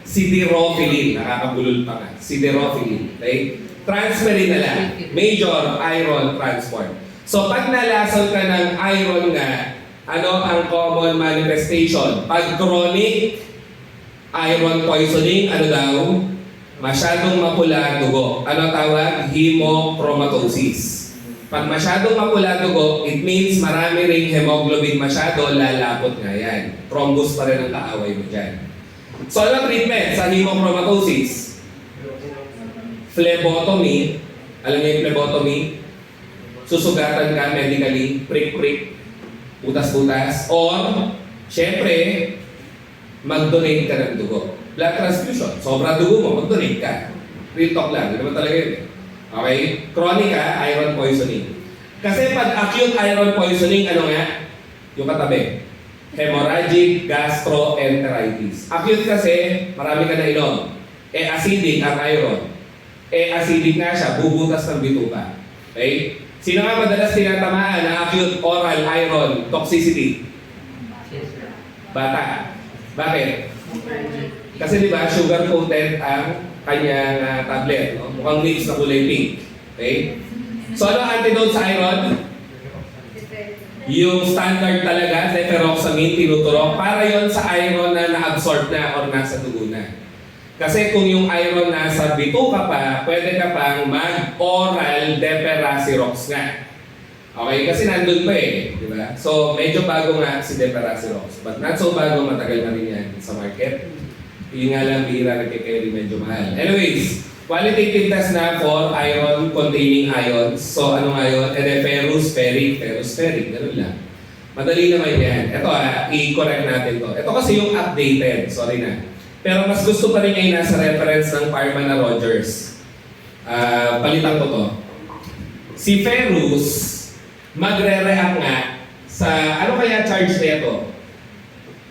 Speaker 1: siderophilin. Nakakabulol pa nga. Siderophilin. Okay? Transferrin na lang. Major iron transport. So, pag nalason ka ng iron nga, ano ang common manifestation? Pag chronic iron poisoning, ano daw? Masyadong mapula dugo. Ano tawag? Hemochromatosis. Pag masyadong mapula dugo, it means marami ring hemoglobin masyado, lalapot nga yan. Thrombus pa rin ang kaaway mo dyan. So, ano treatment sa hemochromatosis? Phlebotomy. Alam niyo yung phlebotomy? Susugatan ka medically, prick-prick, butas-butas, or, syempre, mag-donate ka ng dugo. Blood transfusion. Sobra dugo mo, mag-donate ka. Real talk lang. Hindi naman talaga yun. Okay? Chronic iron poisoning. Kasi pag acute iron poisoning, ano nga? Yung katabi. Hemorrhagic gastroenteritis. Acute kasi, marami ka na inom. Acidic ang iron. Acidic nga siya, bubutas ng bituka. Okay? Sino nga madalas tinatamaan na acute oral iron toxicity? Bata. Bakit? Kasi di ba, sugar content ang kanyang tablet. No? Mukhang mix na kulay pink. Okay? So ano ang antidote sa iron? Yung standard talaga, neferoxamine, tinuturok, para yon sa iron na na-absorb na or nasa dugo na. Kasi kung yung iron nasa bituka pa, pwede ka pang mag-oral deferasirox nga. Okay? Kasi nandun pa eh. Di ba? So, medyo bago nga si deferasirox. But not so bago, matagal na rin yan sa market. Yung nga lang, bihira nagkikerry, medyo mahal. Anyways, qualitative test na for iron containing ions. So, ano nga yun? Ferrous, ferric, ganun lang. Madali naman yan. Ito i-correct natin to. Ito kasi yung updated. Sorry na. Pero mas gusto pa rin ngayon nasa reference ng Parma na Rogers. Palitan ko to. Si ferrous, magre-react nga sa, ano kaya charge nito?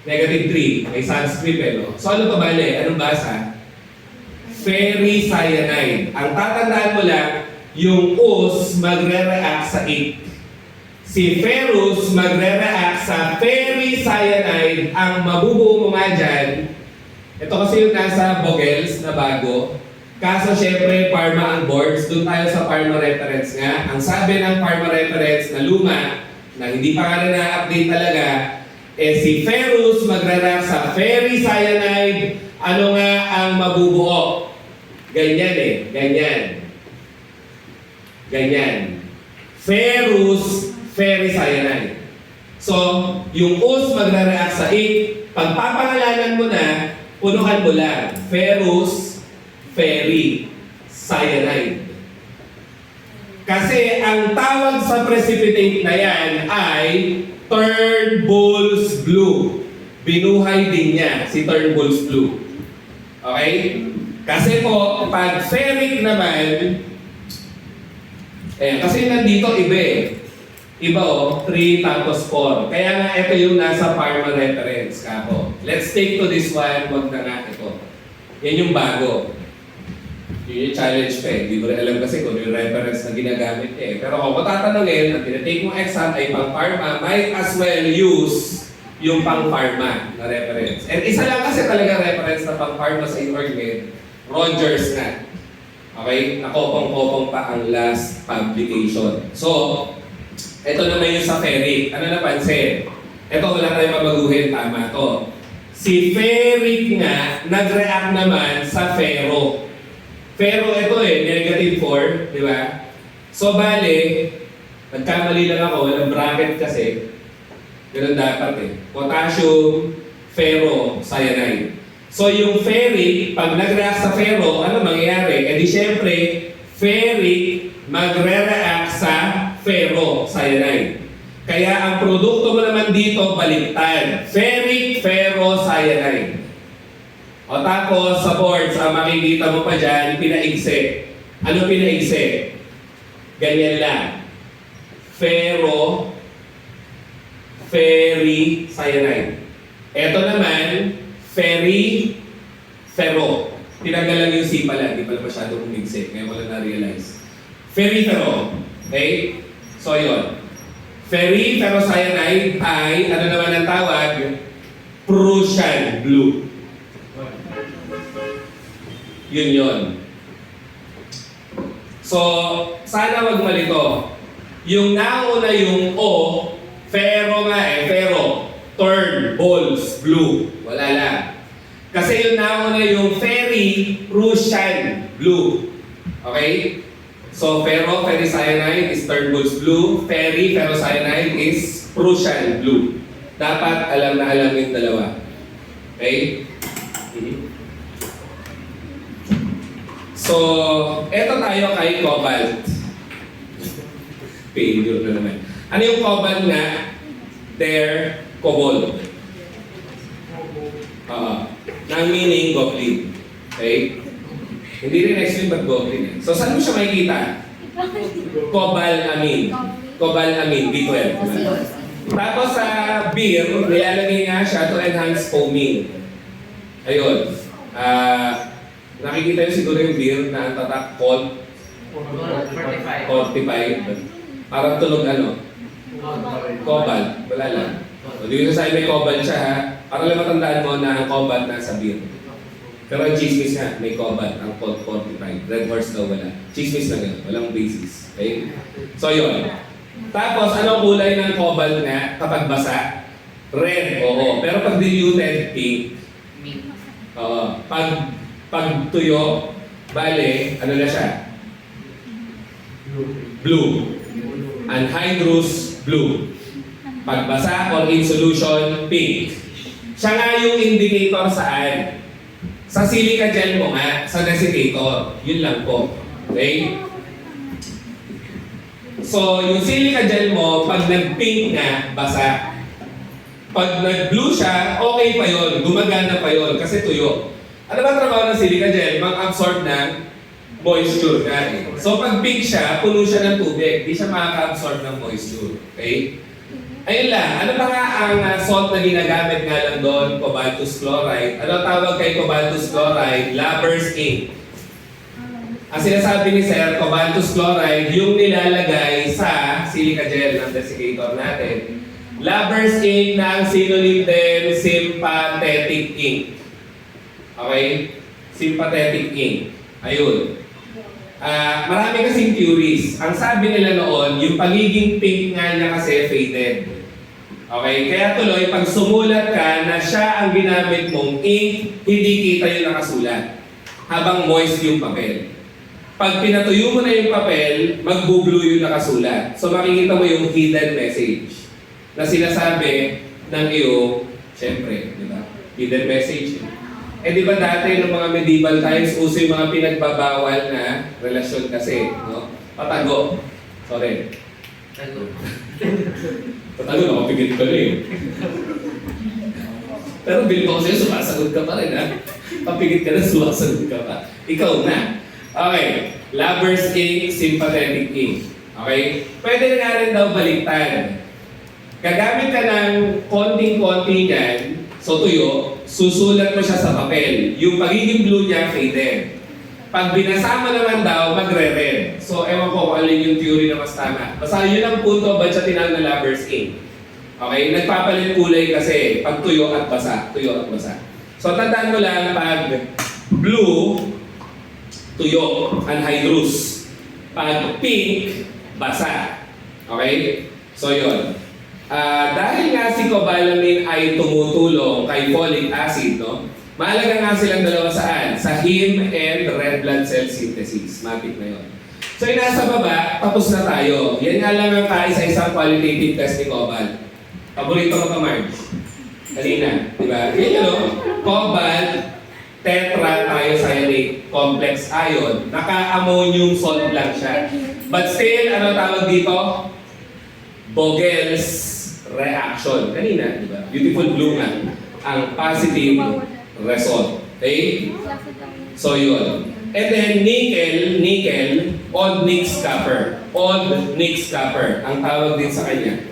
Speaker 1: -3. May Sanskrit eh, no? So ano to bale? Anong basa? Ferricyanide. Ang tatandaan mo lang, yung us magre-react sa ik. Si ferrous magre-react sa ferricyanide. Ang mabubuo mo nga dyan, ito kasi yung nasa Vogels na bago. Kaso syempre, Parma ang boards. Doon tayo sa Parma reference nga. Ang sabi ng Parma reference na luma, na hindi pa nga na-update talaga, si ferrous magre-react sa ferricyanide. Ano nga ang mabubuo? Ganyan eh. Ganyan. Ferrous, ferricyanide. So, yung us magre-react sa ik. Pagpapangalanan mo na, punukan mo lang. Ferrous, ferricyanide. Kasi ang tawag sa precipitate na yan ay Turnbull's Blue. Binuhay din niya si Turnbull's Blue. Okay? Kasi po, pag ferric naman, kasi nandito iba eh. Iba 3 tapos 4. Kaya nga ito yung nasa Parma reference kako. Let's take to this one, wag na nga ito. Yan yung bago. Yun yung challenge pa eh. Hindi mo rin alam kasi kung yung reference na ginagamit eh. Pero kung matatanungin, ang tinatake mong exam ay pang Parma, might as well use yung pang Parma na reference. And isa lang kasi talaga reference na pang Parma sa Inorg Rogers na. Okay? Nakopong-kopong pa ang last publication. So, ito naman yung sa ferric. Ano napansin? Ito wala tayong mabaguhin. Tama to. Si ferric nga, nag-react naman sa ferro. Ferro ito -4, di ba? So, bale, nagkamali lang ako, walang bracket kasi. Ganun dapat eh. Potassium, ferro, cyanide. So, yung ferric, pag nag-react sa ferro, ano mangyayari? E di syempre, ferric magre-react sa ferro, cyanide. Kaya ang produkto mo naman dito, baliktad. Ferric, ferro, cyanide. O tapos, sa boards, ang makikita mo pa dyan, pinaigsi. Ano pinaigsi? Ganyan lang. Ferro, ferri, cyanide. Ito naman, ferri, ferro. Tinanggal lang yung C pala, di pala masyado kumigsi. Ngayon ko lang na-realize. Ferrifero. Okay? So, yun. Ferricyanide ay, ano naman ang tawag? Prussian blue. Yun. So, sana wag malito. Yung nauna yung O, ferro nga ferro. Turnbull's blue. Wala lang. Kasi yung nauna yung ferry, Prussian blue. Okay? So, ferro, ferricyanide is Turnbull's blue. Ferry, ferrocyanide is Prussian blue. Dapat alam na alam yung dalawa. Okay? So, eto tayo kay cobalt. Failure na naman. Ano yung cobalt nga? There, cobalt. Nang meaning goblin. Okay? Hindi rin explain ba't goblin eh. So, saan mo siya makikita? Cobalamin. Cobalamin, B12. Tapos sa beer, nilalagay nga siya to enhance foaming. Ayun. Nakikita niyo siguro yung beer na ang tatak cold 45. Parang tunog ano? Cobalt. Wala lang. So, dito sa may cobalt siya ha. Para lang matandaan mo na ang cobalt nasa beer. Pero ang chismis nga, may cobalt, ang cold 45. Red horse daw wala. Chismis na gano'n. Walang basis. Okay? So yun. Tapos, anong kulay ng cobalt nga kapag basa? Red, oo. Pero pag diluted, pink. Oo. Pag Pag tuyo, bale, ano na siya? Blue. Anhydrous, blue. Pag basa or in solution, pink. Siya nga yung indicator saan? Sa silica gel mo nga, sa desiccator. Yun lang po. Okay? So, yung silica gel mo, pag nag-pink nga, basa. Pag nag-blue siya, okay pa yon, gumagana pa yon kasi tuyo. Ano ba trabaho ng silica gel? Mag-absorb ng moisture nga eh. So, pag pink siya, puno siya ng tubig. Hindi siya makaka-absorb ng moisture. Okay? Ayun lang. Ano ba nga ang salt na ginagamit nga lang doon? Cobaltous chloride. Ano tawag kay cobaltous chloride? Laber's ink. Ang sinasabi ni Sir, cobaltous chloride, yung nilalagay sa silica gel ng desiccator natin. Laber's ink na ang synonym din, sympathetic ink. Okay? Sympathetic ink. Ayun. Marami kasing theories. Ang sabi nila noon, yung pagiging pink nga niya kasi faded. Okay? Kaya tuloy, pag sumulat ka na siya ang ginamit mong ink, hindi kita yung nakasulat. Habang moist yung papel. Pag pinatuyo mo na yung papel, magbo-blue yung nakasulat. So makikita mo yung hidden message na sinasabi ng iyong, syempre, di ba? Hidden message. Eh di ba dati ng mga medieval times, uso yung mga pinagbabawal na relasyon kasi, no? Patago. Sorry. Patago, nakapigit ka na eh. Pero bill ko sa'yo, sumasagot ka pa rin, ha? Papigit ka na, sumasagot ka pa. Ikaw na. Okay. Laber's ink, sympathetic ink. Okay? Pwede nga rin daw baliktad. Gagamit ka ng konting-konti niyan, so tuyo, susulat mo siya sa papel. Yung pagiging blue niya, faded. Pag binasa mo naman daw, magre-red. So, ewan ko kung alin yung theory na mas tama. Basta yun ang punto, ba't siya tinawag na Laber's ink? Okay? Nagpapalit kulay kasi pag tuyo at basa. Tuyo at basa. So, tandaan mo lang, pag blue, tuyo, anhydrous. Pag pink, basa. Okay? So, yun. Dahil nga si cobalamin ay tumutulong kay folic acid, no? Mahalaga nga silang dalawa saan? Sa heme and red blood cell synthesis. Matik na yun. So, yung nasa baba, tapos na tayo. Yan nga lang ang kaisa-isang qualitative test ni Cobalt. Paborito ko pa, Marge. Kanina, di ba? Yan yun, no? Cobalt, tetracyanate complex ion. Naka-ammonium salt lang siya. But still, ano tawag dito? Vogel's reaction. Kanina, di ba? Beautiful blue nga. Ang positive result. Okay? So, yun. And then, nickel, odd Nix copper. Odd Nix copper. Ang tawag din sa kanya.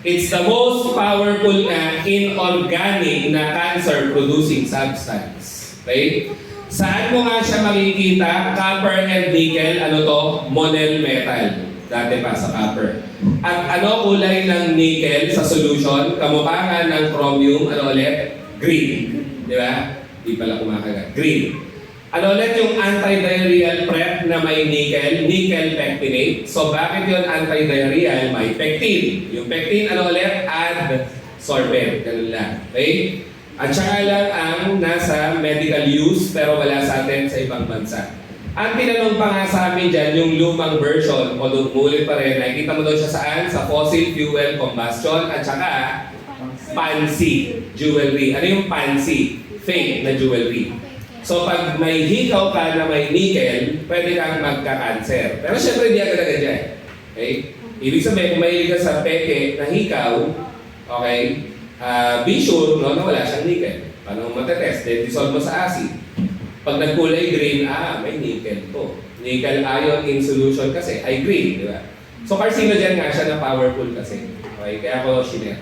Speaker 1: It's the most powerful na inorganic na cancer-producing substance. Okay? Saan mo nga siya makikita? Copper and nickel, ano to? Monel metal. Dati pa sa copper. At ano kulay ng nickel sa solution? Kamukha nga ng chromium, ano ulit? Green. Di ba? Di pala kumakagat. Green. Ano ulit yung anti-diarrheal prep na may nickel? Nickel pectinate. So bakit yun anti-diarrheal? May pectin. Yung pectin, ano ulit? Adsorbent. Ganun lang. Okay? At saka lang ang nasa medical use pero wala sa atin sa ibang bansa. Ang tinanong pa nga sa amin dyan, yung lumang version, o umulit pa rin, nakikita mo doon siya saan? Sa fossil fuel combustion at saka fancy jewelry. Ano yung fancy? Fake na jewelry. So pag may hikaw ka na may nickel, pwede kang magka-cancer. Pero syempre hindi agad-agad dyan. Okay? Ibig sabihin, kung mahilig ka sa peke na hikaw, okay, be sure no, na wala siyang nickel. Paano mo matetest? Then dissolve mo sa acid. Pag nagkulay green, may nickel to. Nickel ion in solution kasi ay green, di ba? So carcinogen nga siya na powerful kasi. Okay, kaya ako shinare.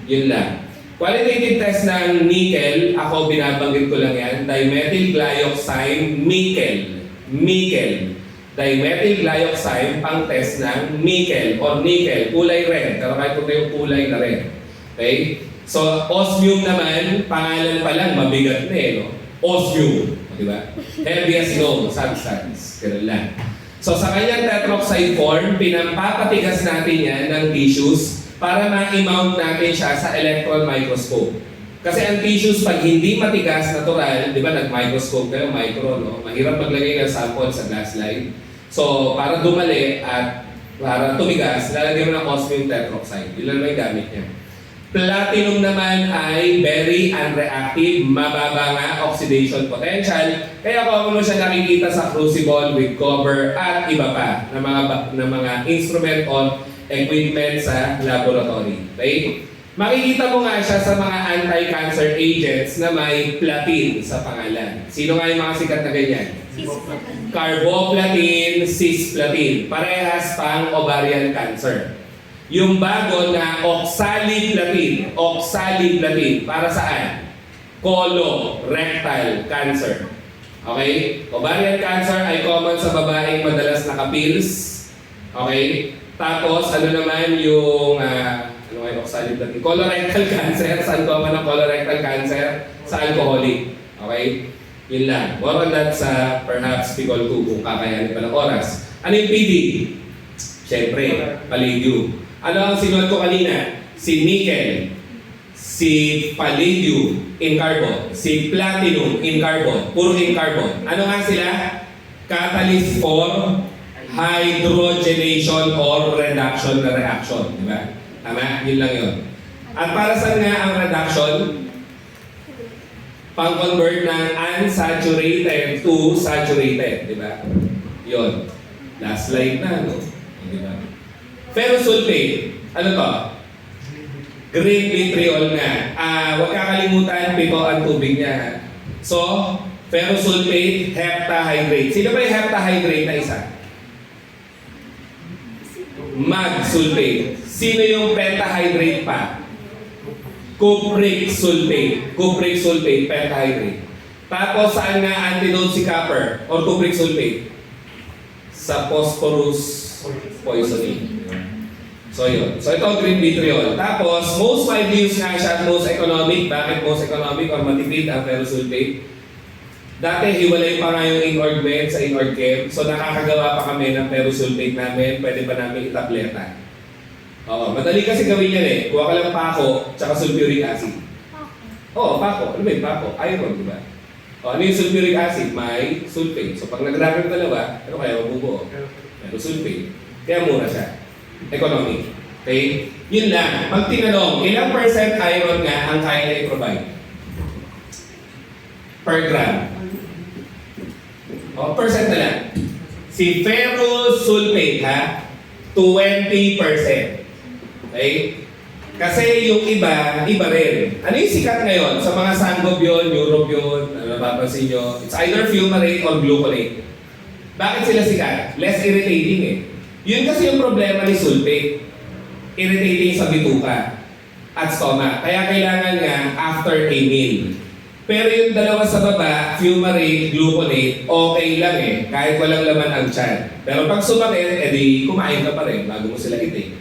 Speaker 1: Yun lang. Qualitative test ng nickel, ako binabanggit ko lang yan, dimethyl glyoxime nickel. Nickel. Dimethyl glyoxime pang test ng nickel or nickel, kulay red. Pero kahit kung yung kulay na red. Okay? So, osmium naman, pangalan pa lang, mabigat na no? Osmium. Di ba? Heavy as no substance. Ganun lang. So sa kanyang tetroxide form, pinampapatigas natin yan ng tissues para ma-mount natin siya sa electron microscope. Kasi ang tissues, pag hindi matigas, natural, di ba, nag-microscope kayo, micro, no? Mahirap maglagay ng sample sa glass slide. So, para dumali at para tumigas, lalagyan mo ng osmium tetroxide. Yun lang yung gamit niya. Platinum naman ay very unreactive, mababa nga oxidation potential. Kaya kung mo siya nakikita sa crucible with cover at iba pa na mga instrument or equipment sa laboratory. Okay? Makikita mo nga siya sa mga anti-cancer agents na may platin sa pangalan. Sino nga yung mga sikat na ganyan? Carboplatin, cisplatin. Parehas pang ovarian cancer. Yung bago na oxaliplatin. Oxaliplatin. Para saan? Colorectal cancer. Okay? Ovarian cancer ay common sa babaeng madalas naka-pills. Okay? Tapos, ano naman yung ano nga yung oxaliplatin? Colorectal cancer. Saan common ang colorectal cancer? Sa alcoholic. Okay? Yun lang. More on that sa perhaps Picol 2 kung kakayanin pa ng oras. Ano yung PD? Siyempre, palladium. Ano ang sinulat ko kanina? Si nickel, si palladium in carbon, si platinum in carbon, puro in carbon. Ano nga sila? Catalyst for hydrogenation or reduction na reaction. Di ba? Tama? Yun lang yun. At para saan nga ang reduction? Pang-convert ng unsaturated to saturated. Di ba? Yun. Last slide na, no? Di ba? Ferrous sulfate. Ano to? Green vitriol nga. Huwag kakalimutan, pito ang tubig niya. So, ferrous sulfate, heptahydrate. Sino ba yung heptahydrate na isa? Mag sulfate. Sino yung pentahydrate pa? Cupric sulfate. Cupric sulfate, pentahydrate. Tapos saan nga antidote si copper or cupric sulfate? Sa phosphorus poisoning. So yun. So ito green vitriol. Tapos most widely used nga siya at most economic. Bakit most economic or matipid ang ferrous sulfate? Dati hiwalay pa nga yung in-org med sa in-org chem. So nakakagawa pa kami ng ferrous sulfate namin. Pwede pa namin itableta. Oo, madali kasi gawin yan eh. Kuha ka lang pako, tsaka sulfuric acid. Oo, pako. Ano ba yung pako? Iron, di ba? O, ano yung sulfuric acid? May sulfate. So pag nag-rapid dalawa, ano kaya mabubuo? Pero sulfate. Kaya mura siya. Economic. Okay? Yun lang. Pag tinanong, ilang percent iron nga ang kaya na i-provide? Per gram. O, percent na lang. Si ferrous sulfate, ha? 20%. Okay? Kasi yung iba rin. Ano yung sikat ngayon? Sa mga sangob yun, Europe yun, ano napapansin nyo? It's either fumarate or gluconate. Bakit sila sikat? Less irritating eh. Yun kasi yung problema ni sulfate. Irritating sa bituka at stomach. Kaya kailangan nga after a meal. Pero yung dalawa sa baba, fumarate, gluconate, okay lang eh. Kahit walang laman ang tiyan. Pero pag sumakit, edi kumain ka pa rin bago mo sila i-take.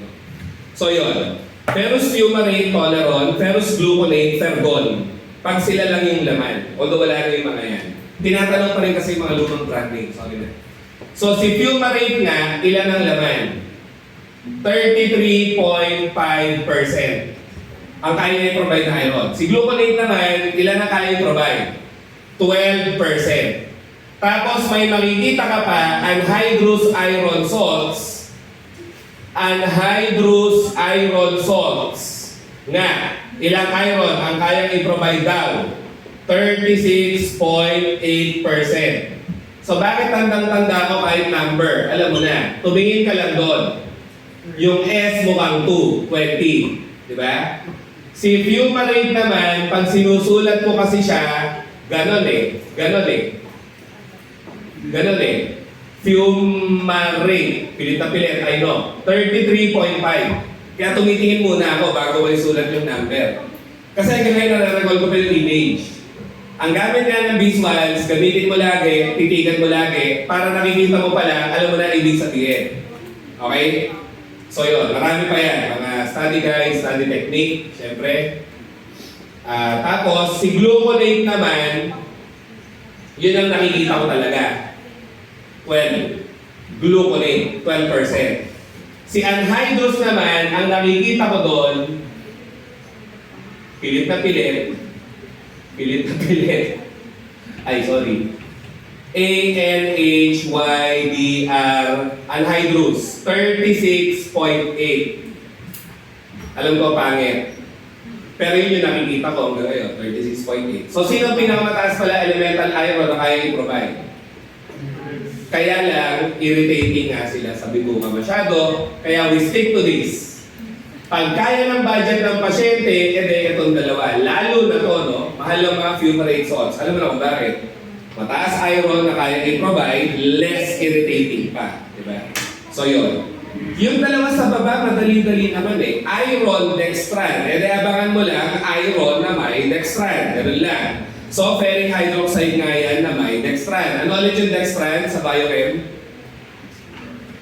Speaker 1: So yun. Ferrous fumarate, toleron, ferrous gluconate, fergon. Pag sila lang yung laman. Although wala na yung mga yan. Tinatanong pa rin kasi yung mga lumang brand name. Sorry na. So si fumarate nga, ilan ang laman? 33.5% ang kaya niya i-provide na iron. Si gluconate naman, ilan ang kaya i-provide? 12%. Tapos may makikita ka pa, anhydrous iron salts. Anhydrous iron salts. Nga, ilang iron ang kaya i-provide daw? 36.8%. So bakit tandang-tanda ko kahit number? Alam mo na, tumingin ka lang doon. Yung S mukhang 2, 20. Di ba? Si fumarate naman, pag sinusulat mo kasi siya, ganon eh. Fumarate. Pilit na pilit, I know. 33.5. Kaya tumitingin muna ako bago ko isulat yung number. Kasi ngayon nare-recall ko pa yung image. Ang gamit nga ng visuals, gamitin mo lagi, titigan mo lagi, para nakikita mo pala, alam mo na ibig sabihin. Okay? So yun, marami pa yan. Mga study guides, study technique, syempre. Tapos, si gluconate naman, yun ang nakikita ko talaga. 12. Gluconate, 12%. Si anhydrous naman, ang nakikita ko doon, pilit na pilit, Pilit na pilit. Ay, sorry. ANHYDR anhydrous, 36.8. Alam ko, pangit. Pero yun yung nakikita ko hanggang ngayon, 36.8. So, sino ang pinakamataas pala elemental iron na kaya i-provide? Kaya lang, irritating nga sila. Sabi ko nga masyado. Kaya we stick to this. Pag kaya ng budget ng pasyente, itong dalawa. Lalo na to, no? Mahal ng mga fumarate salts. Alam mo na kung bakit? Mataas iron na kaya i-provide, less irritating pa. Diba? So, yun. Yung dalawa sa baba, madali-dali naman eh. Iron, dextran. Abangan mo lang, iron na may dextran. Ganun lang. So, ferric hydroxide nga yan na may dextran. Ano ulit yung dextran sa biochem?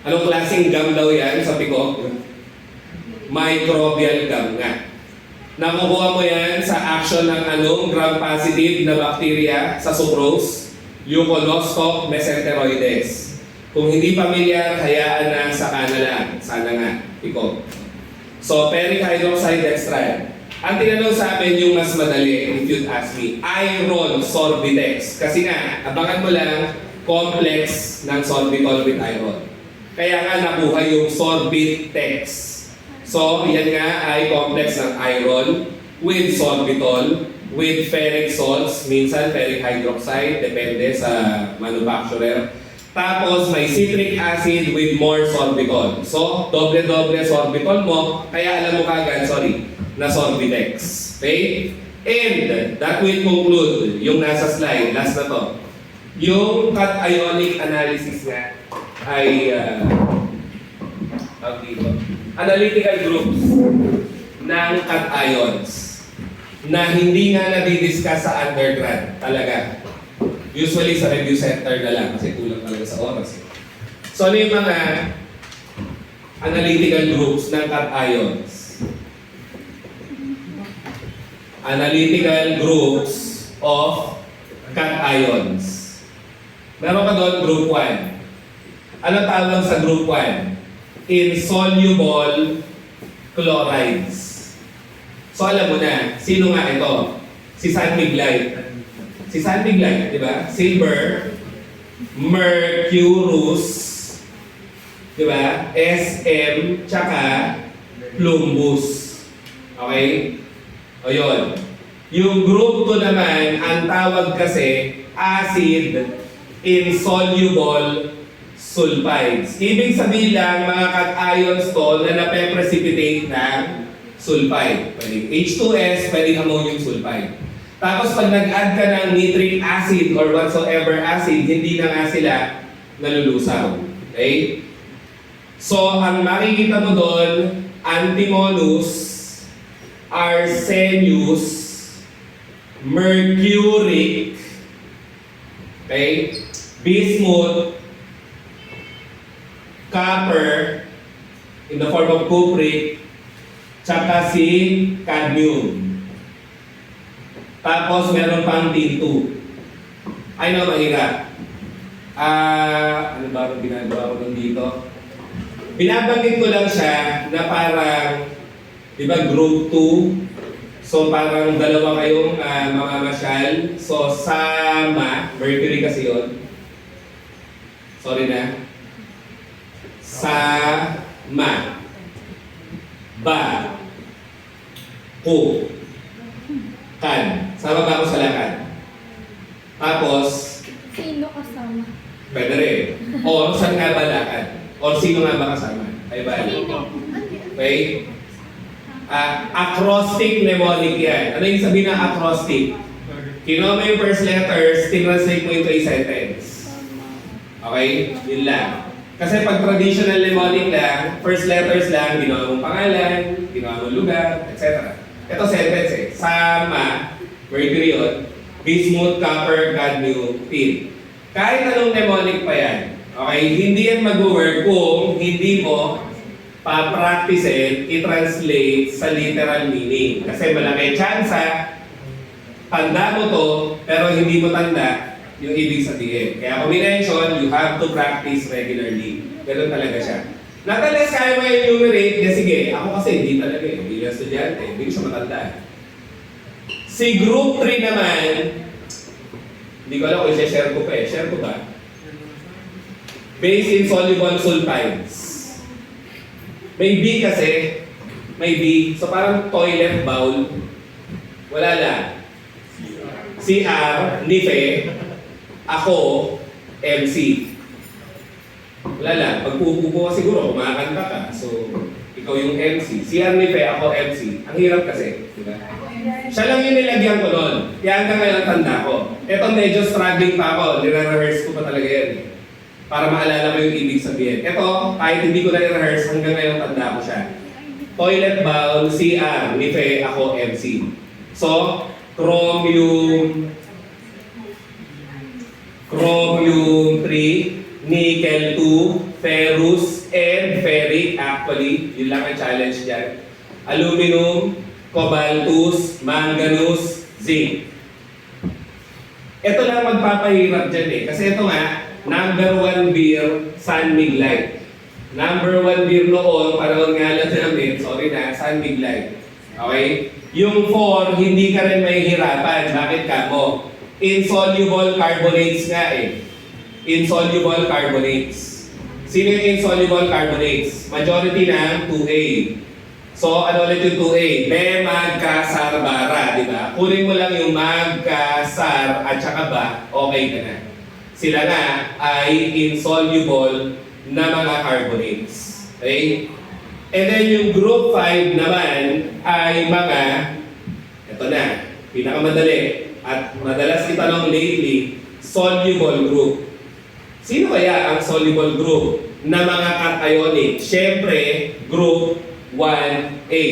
Speaker 1: Anong klaseng gum daw yan sa PICO? Microbial gum nga. Nakukuha mo yan sa action ng anong gram-positive na bacteria sa sucrose? Euconostoc mesenteroides. Kung hindi pamilyar, hayaan na sa kana lang. Sana nga, PICO. So, ferric hydroxide dextran. Ang tinanong sa amin yung mas madali, if you'd ask me, iron sorbitex. Kasi nga, abangan mo lang, complex ng sorbitol with iron. Kaya nga nakuha yung sorbitex. So, yan nga ay complex ng iron with sorbitol, with ferric salts, minsan ferric hydroxide, depende sa manufacturer. Tapos may citric acid with more sorbitol. So, doble-doble sorbitol mo, kaya alam mo kagad, na sorbitex. Okay? And that will conclude yung nasa slide, last na to. Yung cationic analysis nga ay analytical groups ng cations na hindi nga nadidiscuss sa undergrad talaga. Usually sa review center na lang kasi kulang talaga sa oras. So ano yung mga analytical groups ng cations? Analytical groups of cations. Meron ka doon group 1. Ano tawag sa group 1? Insoluble chlorides. So alam mo na, sino nga ito? Si San Miglite. Si San Miglite, di ba? Silver, mercurous, di ba? SM, tsaka plumbus. Okay? O yun. Yung group 2 naman, ang tawag kasi acid insoluble sulfides. Ibig sabihin lang, mga cations to na nape-precipitate ng sulfide. Pwedeng H2S, pwedeng ammonium sulfide. Tapos pag nag-add ka ng nitric acid or whatsoever acid, hindi na nga sila nalulusaw. Okay? So, ang makikita mo doon, antimonus, arsenius, mercuric, okay? Bismuth, copper, in the form of cupric, tsaka si cadmium. Tapos meron pang tin 2. Ay no, mahirap. Ano ba ang ginagawa ko dun dito? Binabanggit ko lang siya na parang, di ba, group 2. So parang dalawa kayong mga masyal. So sama, mercury kasi yun. Sorry na. Sama. Ba. Ku. Kan. Sama ba ako sa lakad? Tapos,
Speaker 2: Sino kasama?
Speaker 1: pwede rin. O, saan nga ba lakad? O, sino nga ba kasama? Ay ba?
Speaker 2: Sino?
Speaker 1: Okay? Acrostic mnemonic yan. Ano yung sabihin ng acrostic? Kinuha mo yung first letters, tinranslate mo into a sentence. Okay? Yun lang. Kasi pag traditional mnemonic lang, first letters lang, ginawa mong pangalan, ginawa mong lugar, etc. Ito sentence eh. Sama, mercury yun, bismuth, copper, cadmium, tin. Kahit anong mnemonic pa yan, okay, hindi yan mag-work kung hindi mo pa-practicein, i-translate sa literal meaning. Kasi malaki tsansa, tanda mo to, pero hindi mo tanda yung ibig sabihin. Kaya kung minention, you have to practice regularly. Ganun talaga siya. Natalas kaya mo enumerate, sige, ako kasi hindi talaga eh, bilang estudyante, hindi ko siya matandaan. Si group 3 naman, ko alam kung i-share ko pa eh. Share ko ba? Base insoluble sulfides. May B kasi. May B. So parang toilet bowl. Wala lang. CR, Nife, ako, MC. Wala lang. Pag pupupo ka siguro, kumakanta ka. So, ikaw yung MC. CR, Nife, ako, MC. Ang hirap kasi. Diba? Siya lang yung nilagyan ko noon. Kaya hanggang ngayon tanda ko. Ito medyo struggling pa ako. Nire-rehearse ko pa talaga yan. Para maalala ko yung ibig sabihin. Ito, kahit hindi ko na-rehearse, hanggang ngayon tanda ko siya. Toilet bowl, CR, Nife, ako, MC. So, chromium 3, nickel 2, ferrous, and ferric. Actually, yun lang ang challenge dyan. Aluminum, cobaltus, manganese, zinc. Ito lang magpapahirap dyan eh. Kasi ito nga, number 1 beer, San Mig Light. Number 1 beer noon, parang nga lang namin, sorry na, San Mig Light. Okay? Yung 4, hindi ka rin mahihirapan. Bakit ka mo? Insoluble carbonates nga eh. Insoluble carbonates. Sino yung insoluble carbonates? Majority ng 2A. So, ano ulit yung 2A? Magkasarbara, di ba? Kunin mo lang yung magkasar at saka ba, okay ka na. Sila na ay insoluble na mga carbonates. Okay? And then yung group 5 naman ay mga, ito na, pinakamadali at madalas itanong lately, soluble group. Sino kaya ang soluble group na mga cationic? Siyempre, group 1A.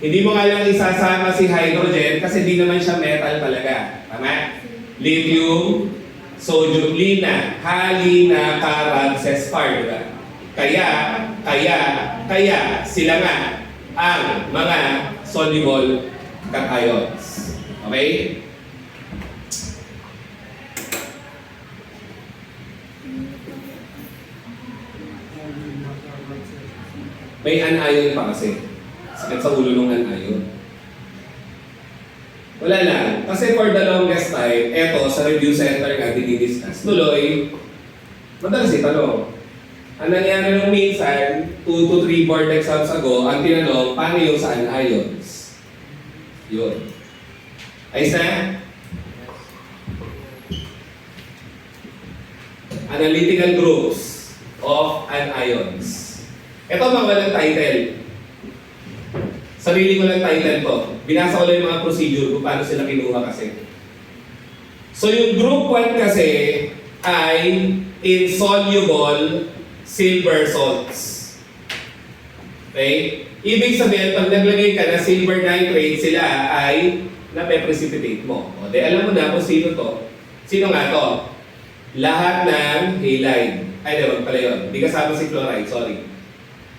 Speaker 1: Hindi mo nga lang isasama si hydrogen kasi di naman siya metal talaga. Tama? Lithium, sodium, lina, halina, carag, sespar, diba? Kaya sila nga ang mga soluble cations. Okay? May anion pa kasi. Sakit sa ulo ng anion. Wala lang. Kasi for the longest time, eto sa review center nga dinidiscuss. Tuloy, madalas itanong. Ang nangyari nung minsan, 2 to 3 board exams ago, ang tinanong, paano yung sa anions? Yun. Ayos na? Analytical groups of anions. Ito mga walang title. Sarili ko lang title to. Binasa ko lang yung mga procedure kung paano sila kinuha kasi. So yung group 1 kasi ay insoluble silver salts. Okay? Ibig sabihin, pag naglagay ka na silver nitrate, sila ay nape-precipitate mo. O, di alam mo na kung sino to. Sino nga to? Lahat ng halide. Ay, di, wag pala yun. Di kasama si chloride, sorry.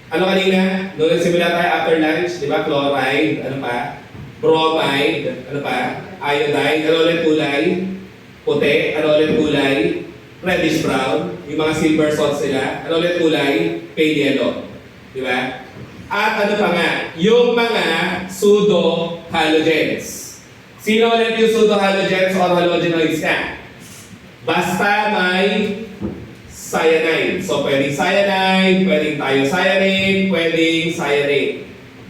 Speaker 1: Ano kanina? Noong nagsimula tayo after lunch, di ba? Chloride, ano pa? Bromide, ano pa? Iodide, ano ulit kulay? Puti, ano ulit kulay? Reddish brown, yung mga silver salts nila. Ano ulit kulay? Pale yellow. Di ba? At ano pa nga? Yung mga pseudo-halogens. Sino ulit yung pseudo-halogens or halogenoids na? Basta may cyanide. So, pwedeng cyanide, pwedeng thiocyanate, pwedeng cyanate.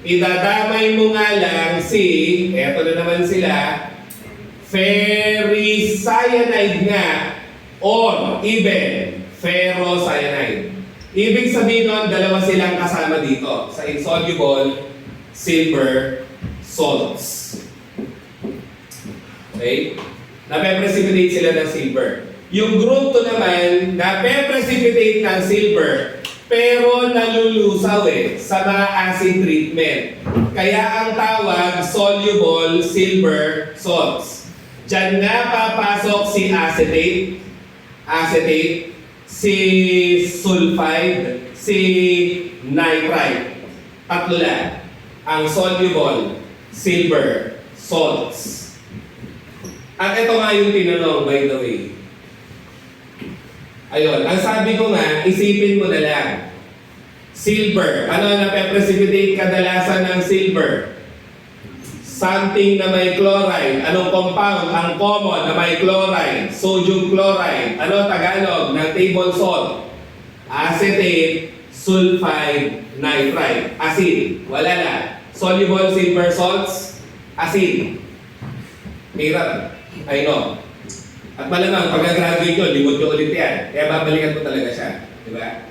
Speaker 1: Idadamay mo nga lang si, eto na naman sila, ferricyanide nga or even ferrocyanide. Ibig sabihin nun, dalawa silang kasama dito sa insoluble silver salts. Okay? Nape-precipitate sila ng silver. Yung group 2 naman, nape-precipitate ng silver, pero nalulusaw sa mga acid treatment. Kaya ang tawag, soluble silver salts. Diyan nga papasok si acetate, si sulfide, si nitrite. Tatlo lang ang soluble silver salts. At ito nga yung tinanong, by the way. Ayun, ang sabi ko nga, isipin mo na lang. Silver. Ano na pe-precipitate kadalasan ng silver? something na may chloride. Anong compound ang common na may chloride? Sodium chloride. Ano Tagalog ng table salt? Acetate, sulfide, nitrite. Acid. Wala na. Soluble silver salts, acid. Hirap. I know. At malamang, pagka-graduate nyo, limot nyo ulit yan. Kaya babalikan mo talaga siya. Di ba?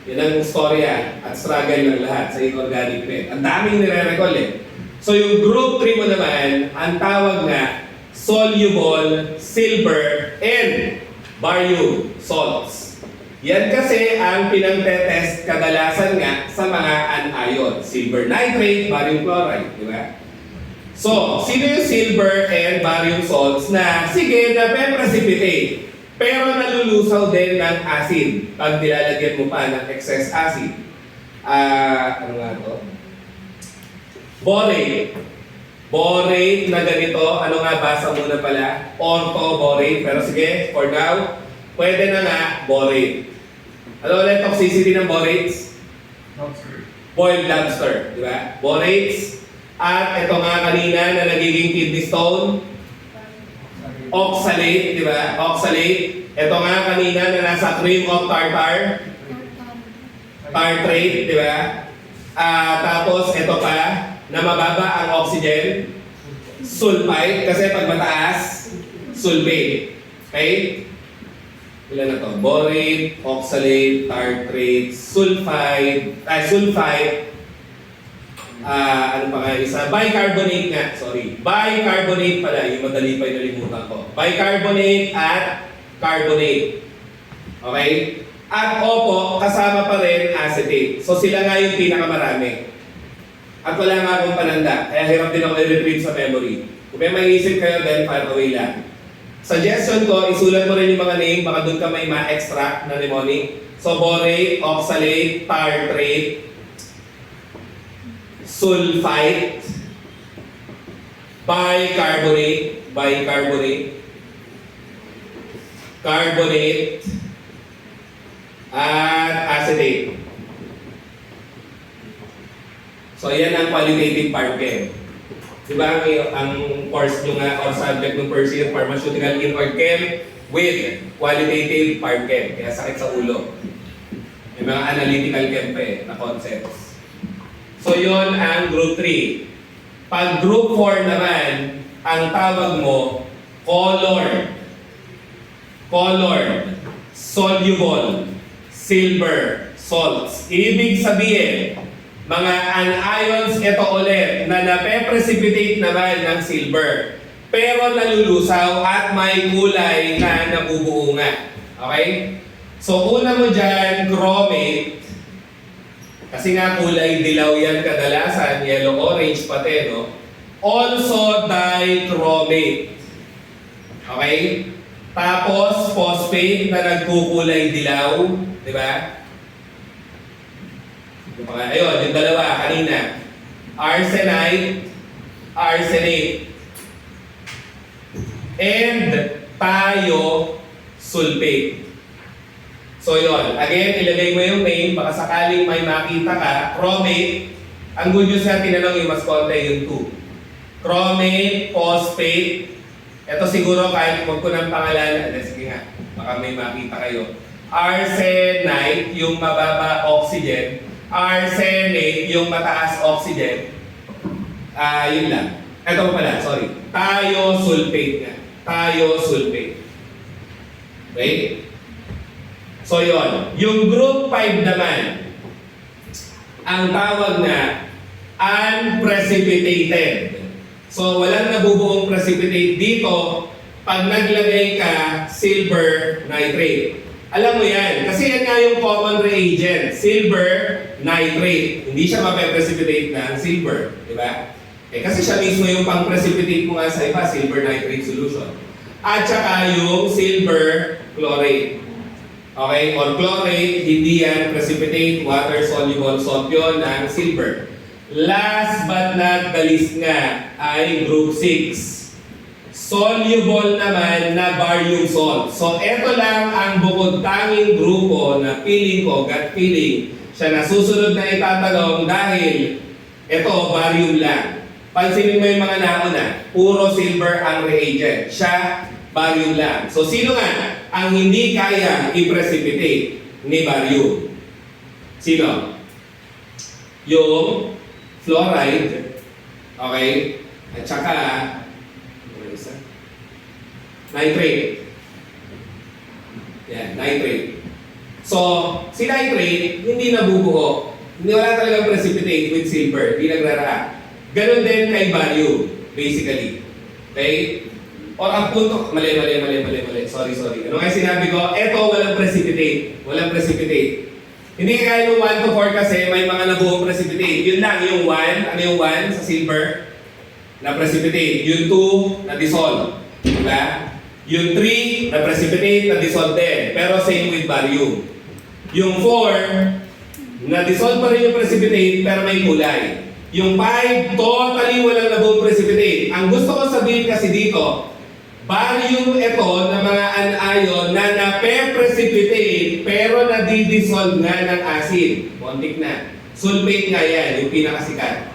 Speaker 1: Yan ang storya at struggle ng lahat sa inorganic net. Ang daming nire-recall eh. So yung group 3 mo naman, ang tawag na soluble silver and barium salts. Yan kasi ang pinagtetest kadalasan nga sa mga anion. Silver nitrate, barium chloride, di ba? So, sino yung silver and barium salts na sige na precipitate pero nalulusaw din ng acid pag nilalagyan mo pa ng excess acid? Ano nga to? Borate. Borate na ganito. Ano nga basa muna pala? Orthoborate. Pero sige, for now, pwede na nga borate. Ano ulit toxicity ng borates? Boiled lobster. Di ba? Borates. At ito nga kanina na nagiging kidney stone. Oxalate. Di ba? Oxalate. Ito nga kanina na nasa cream of tartar. Tartrate. Di ba? Tapos ito pa na mababa ang oxygen. Sulfite. Kasi pag mataas, sulfate. Okay? Ilan na to? Borate, oxalate, tartrate, sulfide, ano pa nga isa? Bicarbonate nga, sorry. Bicarbonate pala, yung madali pa yung nalimutan ko. Bicarbonate at carbonate. Okay? At opo, kasama pa rin acetate. So sila nga yung pinakamarami. At wala nga akong pananda, kaya hirap din ako i-retrieve sa memory. Kung may maisip kayo, then fire away lang. Suggestion ko, isulat mo rin yung mga name, baka doon ka may ma-extract na mnemonic. So, borate, oxalate, tartrate, sulfite, bicarbonate, carbonate, at acetate. So, yan ang qualitative part chem. Diba ang course nyo nga or subject ng first year, pharmaceutical inorg chem with qualitative part chem. Kaya sakit sa ulo. May mga analytical chem pa na concepts. So yon ang group 3. Pag group 4 naman, ang tawag mo, colored, soluble, silver, salts. Ibig sabihin, mga anions ito ulit na nape-precipitate naman ng silver. Pero nalulusaw at may kulay na nabubuo nga. Okay? So una mo dyan, chromate. Kasi nga kulay dilaw yan kadalasan, yellow-orange pati, no? Also dichromate. Okay? Tapos phosphate na nagkukulay dilaw. Di ba? Ayun, yung dalawa kanina. Arsenite, arsenate. And thiosulfate. So yun, again, ilagay mo yung name, baka sakaling may makita ka, chromate. Ang good news na tinanong yung mas konti yung 2. Chromate, phosphate. Ito siguro kahit huwag ko ng pangalan, sige nga, baka may makita kayo. Arsenite, yung mababa oxygen. Arsenate, yung mataas oxygen. Yun lang. Ito pala, sorry. Thiosulfate nga. Thiosulfate. Okay? So yun. Yung group 5 naman, ang tawag na unprecipitated. So walang nabubuong precipitate dito pag naglagay ka silver nitrate. Alam mo yan, kasi yan nga yung common reagent, silver nitrate. Hindi siya mape-precipitate ng silver, di ba? Kasi siya mismo yung pang-precipitate mo nga sa iba, silver nitrate solution. At saka yung silver chlorate. Okay? Or chlorate, hindi yan precipitate, water-soluble salt yun ng silver. Last but not the least nga ay group 6. Soluble naman na barium salt. So, eto lang ang bukod tanging grupo na feeling ko, gut feeling, siya na susunod na itatanong dahil ito, barium lang. pansinin mo yung mga nauna, puro silver ang reagent. Siya, barium lang. So, sino nga ang hindi kaya i-precipitate ni barium? Sino? Yung fluoride, okay? At saka, ano isa? Nitrate. Yan, nitrate. So, si nitrate, hindi nabubuo. Hindi wala talagang precipitate with silver. Hindi nagra-react. Ganon din kay barium, basically. Okay? Or ang punto, mali. Sorry. Ano nga sinabi ko? Eto, walang precipitate. Walang precipitate. Hindi kaya yung 1 to 4 kasi may mga nabuong precipitate. Yun lang, yung 1, ano yung 1 sa silver? Na precipitate. Yung 2, na dissolve. Diba? Yung 3, na precipitate, na dissolve din. Pero same with barium. Yung 4, na dissolve pa rin yung precipitate, pero may kulay. Yung 5, totally walang nabuong precipitate. Ang gusto ko sabihin kasi dito, barium ito na mga anion na nape-precipitate pero nadidissolve nga ng acid. Kontik na. Sulfate nga yan, yung pinakasikat.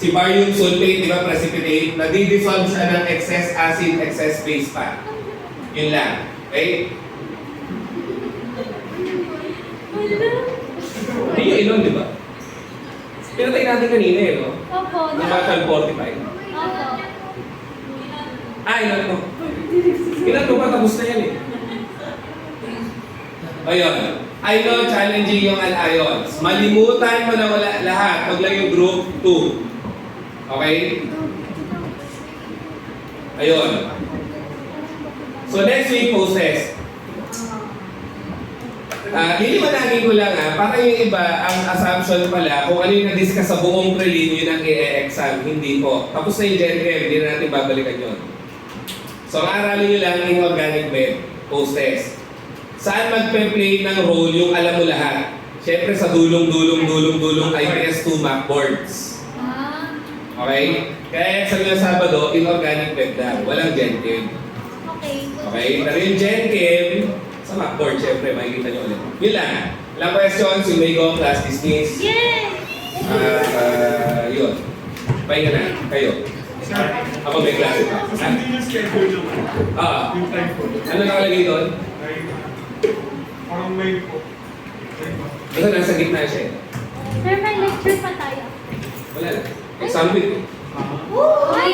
Speaker 1: Si barium sulfate, di ba, precipitate, nadidissolve siya ng excess acid, excess base pa. Yun lang. Okay? Hindi yung inon, di ba? Pinatay natin kanina eh, no?
Speaker 2: Opo.
Speaker 1: Nabatang 45.
Speaker 2: Opo.
Speaker 1: Ilan mo? Ilan mo pa tapos na yan eh. Ayun. I know challenging yung anions. Malimutan mo na wala lahat. Huwag lang yung group 2. Okay? Ayun. So next week, process. Liliwanagin ko lang para yung iba, ang assumption pala, kung ano yung na-discuss sa buong prelim, yun ang i-exam. Hindi po. Tapos na yung Gen Chem, hindi na natin babalikan yun. So, ang aralin nyo lang yung organic web, post-test. Saan magpe-play ng role yung alam mo lahat? Siyempre sa dulong IPS2 map boards. Okay? Kaya sa mga Sabado, inorganic web lang. Walang Gen Chem.
Speaker 2: Okay.
Speaker 1: Okay? Pero yung Gen Chem, sa map board, siyempre, makikita nyo ulit. Yun lang. Walang questions, you may go, class dismiss.
Speaker 2: Yay!
Speaker 1: Yun. Pahinga na, kayo. Ako may klase pa.
Speaker 3: Kasi hindi yung schedule naman. Yung time po.
Speaker 1: Ano nakalagay doon?
Speaker 3: Ay, parang may po.
Speaker 1: Basta nasa gitna siya eh.
Speaker 2: Sir, may lecture pa tayo.
Speaker 1: Wala lang. Exam week eh.
Speaker 2: Ay!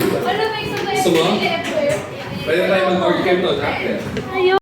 Speaker 2: Ano may sabay
Speaker 1: Gusto mo?
Speaker 2: lecture?
Speaker 1: Pwede tayo mag-board game doon after.
Speaker 2: Ayun.